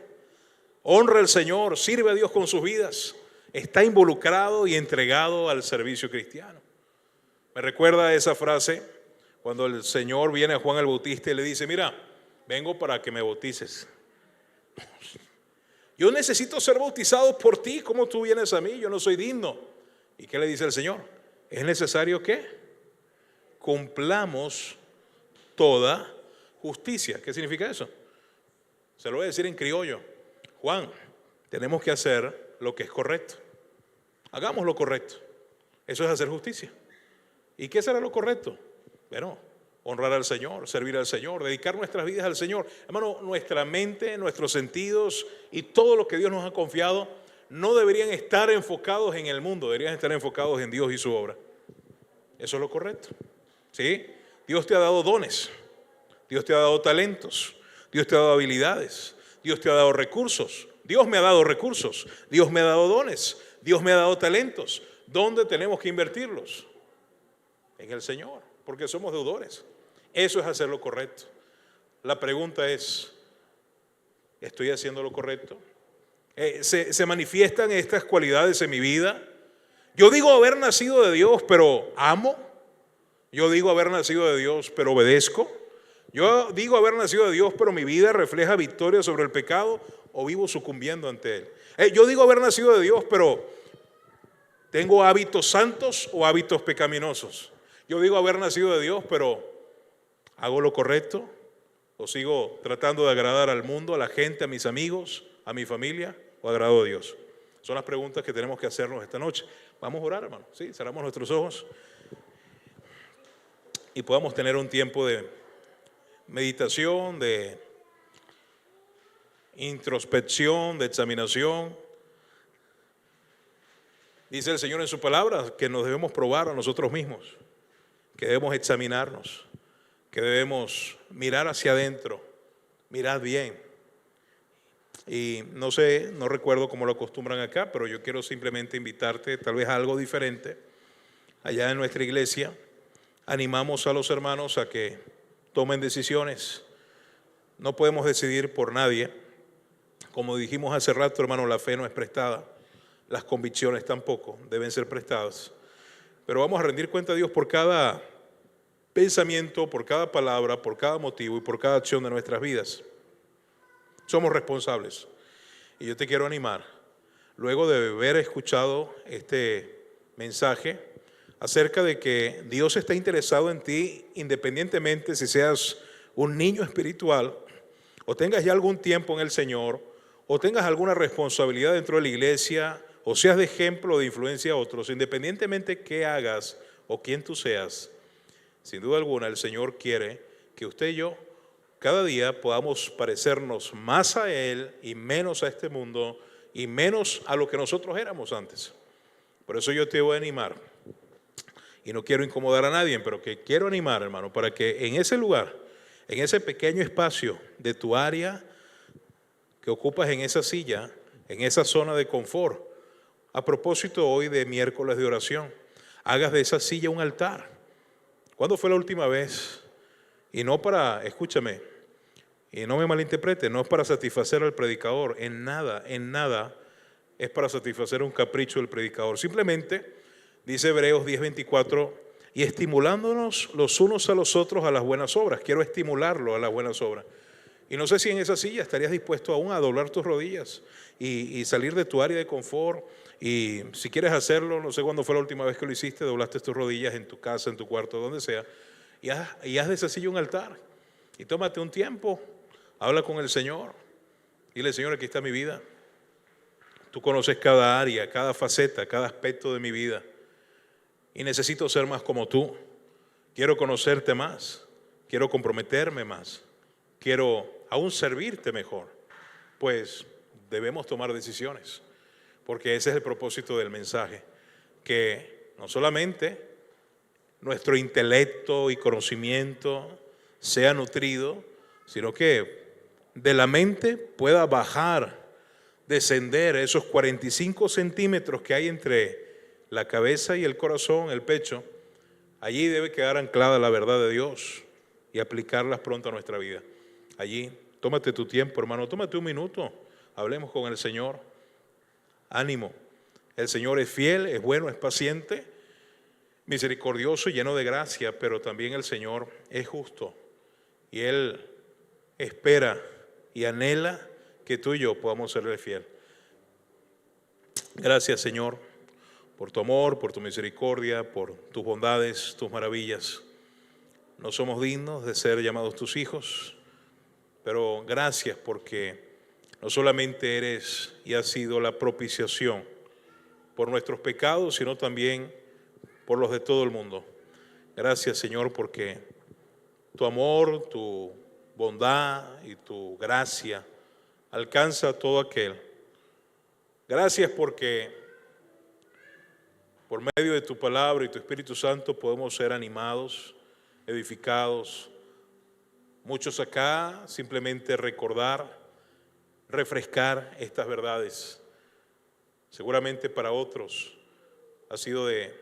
honra al Señor, sirve a Dios con sus vidas, está involucrado y entregado al servicio cristiano. Me recuerda esa frase cuando el Señor viene a Juan el Bautista y le dice: mira, vengo para que me bautices. Yo necesito ser bautizado por ti, ¿cómo tú vienes a mí? Yo no soy digno. ¿Y qué le dice el Señor? Es necesario que cumplamos toda justicia. ¿Qué significa eso? Se lo voy a decir en criollo. Juan, tenemos que hacer lo que es correcto. Hagamos lo correcto. Eso es hacer justicia. ¿Y qué será lo correcto? Bueno, honrar al Señor, servir al Señor, dedicar nuestras vidas al Señor. Hermano, nuestra mente, nuestros sentidos y todo lo que Dios nos ha confiado no deberían estar enfocados en el mundo, deberían estar enfocados en Dios y su obra. Eso es lo correcto. ¿Sí? Dios te ha dado dones, Dios te ha dado talentos, Dios te ha dado habilidades, Dios te ha dado recursos. Dios me ha dado recursos, Dios me ha dado dones, Dios me ha dado talentos. ¿Dónde tenemos que invertirlos? En el Señor, porque somos deudores. Eso es hacer lo correcto. La pregunta es: ¿estoy haciendo lo correcto? ¿Se manifiestan estas cualidades en mi vida? Yo digo haber nacido de Dios, pero amo. Yo digo haber nacido de Dios, pero obedezco. Yo digo haber nacido de Dios, pero mi vida refleja victoria sobre el pecado, o vivo sucumbiendo ante él. Yo digo haber nacido de Dios, pero tengo hábitos santos o hábitos pecaminosos. Yo digo haber nacido de Dios, pero hago lo correcto, o sigo tratando de agradar al mundo, a la gente, a mis amigos, a mi familia, o agrado a Dios. Son las preguntas que tenemos que hacernos esta noche. Vamos a orar, hermano. Sí, cerramos nuestros ojos y podamos tener un tiempo de meditación, de introspección, de examinación. Dice el Señor en su palabra que nos debemos probar a nosotros mismos, que debemos examinarnos, que debemos mirar hacia adentro, mirad bien. Y no sé, no recuerdo cómo lo acostumbran acá, pero yo quiero simplemente invitarte tal vez a algo diferente. Allá en nuestra iglesia animamos a los hermanos a que tomen decisiones. No podemos decidir por nadie. Como dijimos hace rato, hermano, la fe no es prestada. Las convicciones tampoco deben ser prestadas. Pero vamos a rendir cuenta a Dios por cada pensamiento, por cada palabra, por cada motivo y por cada acción de nuestras vidas. Somos responsables. Y yo te quiero animar, luego de haber escuchado este mensaje, acerca de que Dios está interesado en ti, independientemente si seas un niño espiritual, o tengas ya algún tiempo en el Señor, o tengas alguna responsabilidad dentro de la iglesia, o seas de ejemplo o de influencia a otros, independientemente qué hagas o quién tú seas, sin duda alguna el Señor quiere que usted y yo cada día podamos parecernos más a Él y menos a este mundo y menos a lo que nosotros éramos antes. Por eso yo te voy a animar, y no quiero incomodar a nadie, pero que quiero animar, hermano, para que en ese lugar, en ese pequeño espacio de tu área que ocupas en esa silla, en esa zona de confort, a propósito hoy de miércoles de oración, hagas de esa silla un altar. ¿Cuándo fue la última vez? Y no para, escúchame, y no me malinterprete, no es para satisfacer al predicador, en nada es para satisfacer un capricho del predicador. Simplemente, dice Hebreos 10:24, y estimulándonos los unos a los otros a las buenas obras. Quiero estimularlo a las buenas obras. Y no sé si en esa silla estarías dispuesto aún a doblar tus rodillas y salir de tu área de confort. Y si quieres hacerlo, no sé cuándo fue la última vez que lo hiciste, doblaste tus rodillas en tu casa, en tu cuarto, donde sea, y haz de esa silla un altar. Y tómate un tiempo, habla con el Señor. Dile: Señor, aquí está mi vida. Tú conoces cada área, cada faceta, cada aspecto de mi vida. Y necesito ser más como tú. Quiero conocerte más. Quiero comprometerme más. Quiero aún servirte mejor. Pues debemos tomar decisiones. Porque ese es el propósito del mensaje. Que no solamente nuestro intelecto y conocimiento sea nutrido, sino que de la mente pueda bajar, descender esos 45 centímetros que hay entre la cabeza y el corazón, el pecho. Allí debe quedar anclada la verdad de Dios y aplicarlas pronto a nuestra vida. Allí, tómate tu tiempo, hermano, tómate un minuto, hablemos con el Señor. Ánimo, el Señor es fiel, es bueno, es paciente, misericordioso y lleno de gracia, pero también el Señor es justo y Él espera y anhela que tú y yo podamos serle fiel. Gracias, Señor, por tu amor, por tu misericordia, por tus bondades, tus maravillas. No somos dignos de ser llamados tus hijos, pero gracias porque no solamente eres y has sido la propiciación por nuestros pecados, sino también por los de todo el mundo. Gracias, Señor, porque tu amor, tu bondad y tu gracia alcanza a todo aquel. Gracias porque por medio de tu palabra y tu Espíritu Santo podemos ser animados, edificados. Muchos acá simplemente recordar, refrescar estas verdades. Seguramente para otros ha sido de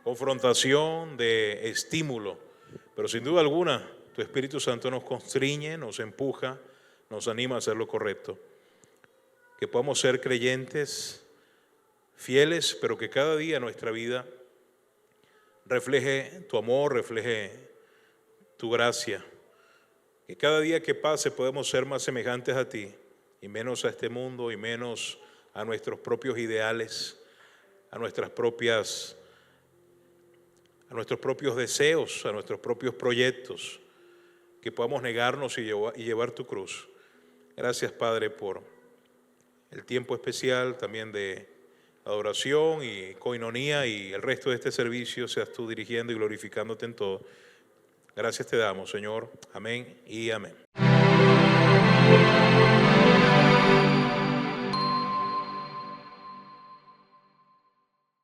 confrontación, de estímulo, pero sin duda alguna tu Espíritu Santo nos constriñe, nos empuja, nos anima a hacer lo correcto. Que podamos ser creyentes fieles, pero que cada día nuestra vida refleje tu amor, refleje tu gracia. Que cada día que pase podemos ser más semejantes a ti y menos a este mundo y menos a nuestros propios ideales, a nuestros propios deseos, a nuestros propios proyectos. Que podamos negarnos y llevar tu cruz. Gracias, Padre, por el tiempo especial también de adoración y coinonía, y el resto de este servicio seas tú dirigiendo y glorificándote en todo. Gracias te damos, Señor. Amén y amén.